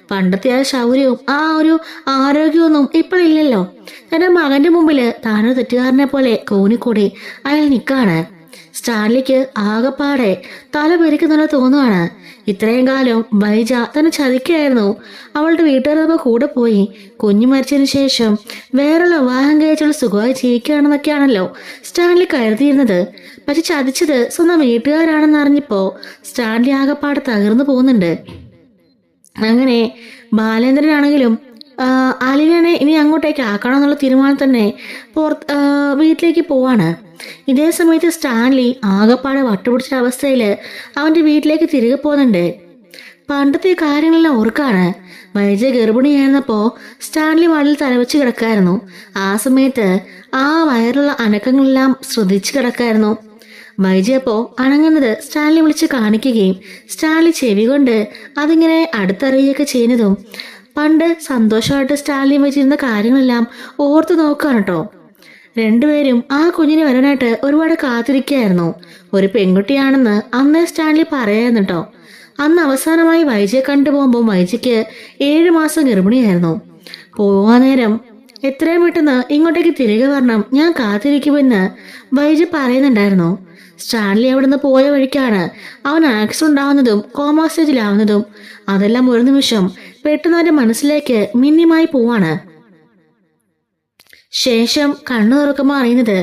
പണ്ടത്തെ ആ ശൗര്യവും ആ ഒരു ആരോഗ്യമൊന്നും ഇപ്പോഴില്ലല്ലോ. തന്റെ മകന്റെ മുമ്പിൽ താനൊരു തെറ്റുകാരനെ പോലെ കൂനിക്കൂടി അയാൾ നിൽക്കാണ്. സ്റ്റാൻലിക്ക് ആകെപ്പാടെ തല പെരിക്കുന്ന തോന്നുവാണ്. ഇത്രയും കാലം വൈജ തന്നെ ചതിക്കായിരുന്നു. അവളുടെ വീട്ടുകാരൊക്കെ കൂടെ പോയി കുഞ്ഞു മരിച്ചതിന് ശേഷം വേറുള്ള വിവാഹം കഴിച്ചുള്ള സുഖമായി ജീവിക്കുകയാണെന്നൊക്കെയാണല്ലോ സ്റ്റാൻലി കരുതിയിരുന്നത്. പക്ഷെ ചതിച്ചത് സ്വന്തം വീട്ടുകാരാണെന്ന് അറിഞ്ഞപ്പോ സ്റ്റാൻലി ആകെപ്പാടെ തകർന്നു പോകുന്നുണ്ട്. അങ്ങനെ ബാലേന്ദ്രനാണെങ്കിലും അലിനെ ഇനി അങ്ങോട്ടേക്ക് ആക്കണം എന്നുള്ള തീരുമാനം തന്നെ വീട്ടിലേക്ക് പോവാണ്. ഇതേ സമയത്ത് സ്റ്റാൻലി ആകെപ്പാടെ വട്ടുപിടിച്ച അവസ്ഥയിൽ അവൻ്റെ വീട്ടിലേക്ക് തിരികെ പോകുന്നുണ്ട്. പണ്ടത്തെ കാര്യങ്ങളെല്ലാം ഓർക്കാണ്. വൈജ ഗർഭിണിയായിരുന്നപ്പോൾ സ്റ്റാൻലി വാളിൽ തലവെച്ച് കിടക്കായിരുന്നു. ആ സമയത്ത് ആ വയറുള്ള അനക്കങ്ങളെല്ലാം ശ്രദ്ധിച്ചു കിടക്കായിരുന്നു. വൈജയപ്പോ അണങ്ങുന്നത് സ്റ്റാൻലി വിളിച്ച് കാണിക്കുകയും സ്റ്റാൻലി ചെവി കൊണ്ട് അതിങ്ങനെ അടുത്തറിയുകയൊക്കെ ചെയ്യുന്നതും പണ്ട് സന്തോഷമായിട്ട് സ്റ്റാൻലി വെച്ചിരുന്ന കാര്യങ്ങളെല്ലാം ഓർത്തു നോക്കുകയാണ് കേട്ടോ. രണ്ടുപേരും ആ കുഞ്ഞിനെ വരാനായിട്ട് ഒരുപാട് കാത്തിരിക്കുകയായിരുന്നു. ഒരു പെൺകുട്ടിയാണെന്ന് അന്നേ സ്റ്റാൻലി പറയായിരുന്നു കേട്ടോ. അന്ന് അവസാനമായി വൈജയെ കണ്ടുപോകുമ്പോൾ വൈജയ്ക്ക് 7 മാസം ഗർഭിണിയായിരുന്നു. പോവാൻ നേരം എത്രയും പെട്ടെന്ന് ഇങ്ങോട്ടേക്ക് തിരികെ വരണം, ഞാൻ കാത്തിരിക്കുമെന്ന് വൈജ പറയുന്നുണ്ടായിരുന്നു. സ്റ്റാൻലി അവിടുന്ന് പോയ വഴിക്കാണ് അവൻ ആക്സിഡന്റ് ഉണ്ടാവുന്നതും കോമാ സ്റ്റേജിലാവുന്നതും. അതെല്ലാം ഒരു നിമിഷം പെട്ടെന്ന് അവന്റെ മനസ്സിലേക്ക് മിന്നിമായി പോവാണ്. ശേഷം കണ്ണു തുറക്കുമ്പോൾ അറിയുന്നത്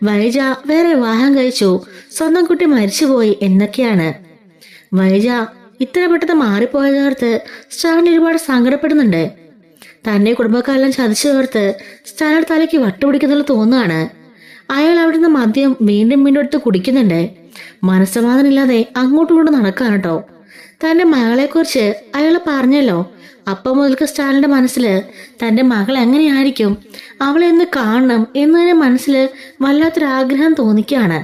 വൈജ വേറെ വിവാഹം കഴിച്ചു, സ്വന്തം കുട്ടി മരിച്ചുപോയി എന്നൊക്കെയാണ്. വൈജ ഇത്ര പെട്ടെന്ന് മാറിപ്പോയതോർത്ത് സ്റ്റാൻലി ഒരുപാട് സങ്കടപ്പെടുന്നുണ്ട്. തന്റെ കുടുംബക്കാരെല്ലാം ചതിച്ചു ചേർത്ത് സ്റ്റാൻലി തലയ്ക്ക് വട്ടുപിടിക്കുന്നതിൽ തോന്നുകയാണ്. അയാൾ അവിടുന്ന് മദ്യം വീണ്ടും വീണ്ടും എടുത്ത് കുടിക്കുന്നുണ്ട്. മനസ്സമാധാനമില്ലാതെ അങ്ങോട്ടും ഇങ്ങോട്ടും നടക്കാൻ കേട്ടോ. തന്റെ മകളെക്കുറിച്ച് അയാൾ പറഞ്ഞല്ലോ. അപ്പം മുതൽക്ക് സ്റ്റാലിന്റെ മനസ്സിൽ തന്റെ മകൾ എങ്ങനെയായിരിക്കും, അവളെ ഒന്ന് കാണണം എന്നതിന്റെ മനസ്സിൽ വല്ലാത്തൊരാഗ്രഹം തോന്നിക്കുകയാണ്.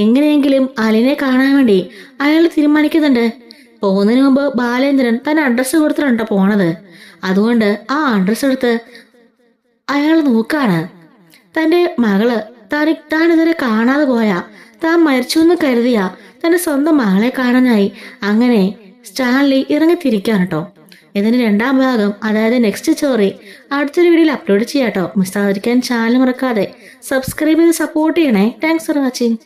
എങ്ങനെയെങ്കിലും അലിനെ കാണാൻ വേണ്ടി അയാൾ തീരുമാനിക്കുന്നുണ്ട്. പോകുന്നതിന് മുമ്പ് ബാലേന്ദ്രൻ തന്റെ അഡ്രസ്സ് കൊടുത്തിട്ടുണ്ടോ പോണത്. അതുകൊണ്ട് ആ അഡ്രസ്സ് എടുത്ത് അയാൾ നോക്കാണ്. തന്റെ മകള് താൻ ഇതുവരെ കാണാതെ പോയാ, താൻ മരിച്ചു എന്ന് കരുതിയ തന്റെ സ്വന്തം മകളെ കാണാനായി അങ്ങനെ സ്റ്റാൻലി ഇറങ്ങിത്തിരിക്കാണ് കേട്ടോ. ഇതിന്റെ 2ാം ഭാഗം, അതായത് നെക്സ്റ്റ് സ്റ്റോറി അടുത്തൊരു വീഡിയോയിൽ അപ്ലോഡ് ചെയ്യാട്ടോ. മിസ്സാതിരിക്കാൻ ചാനൽ മറക്കാതെ സബ്സ്ക്രൈബ് ചെയ്ത് സപ്പോർട്ട് ചെയ്യണേ. Thanks for watching.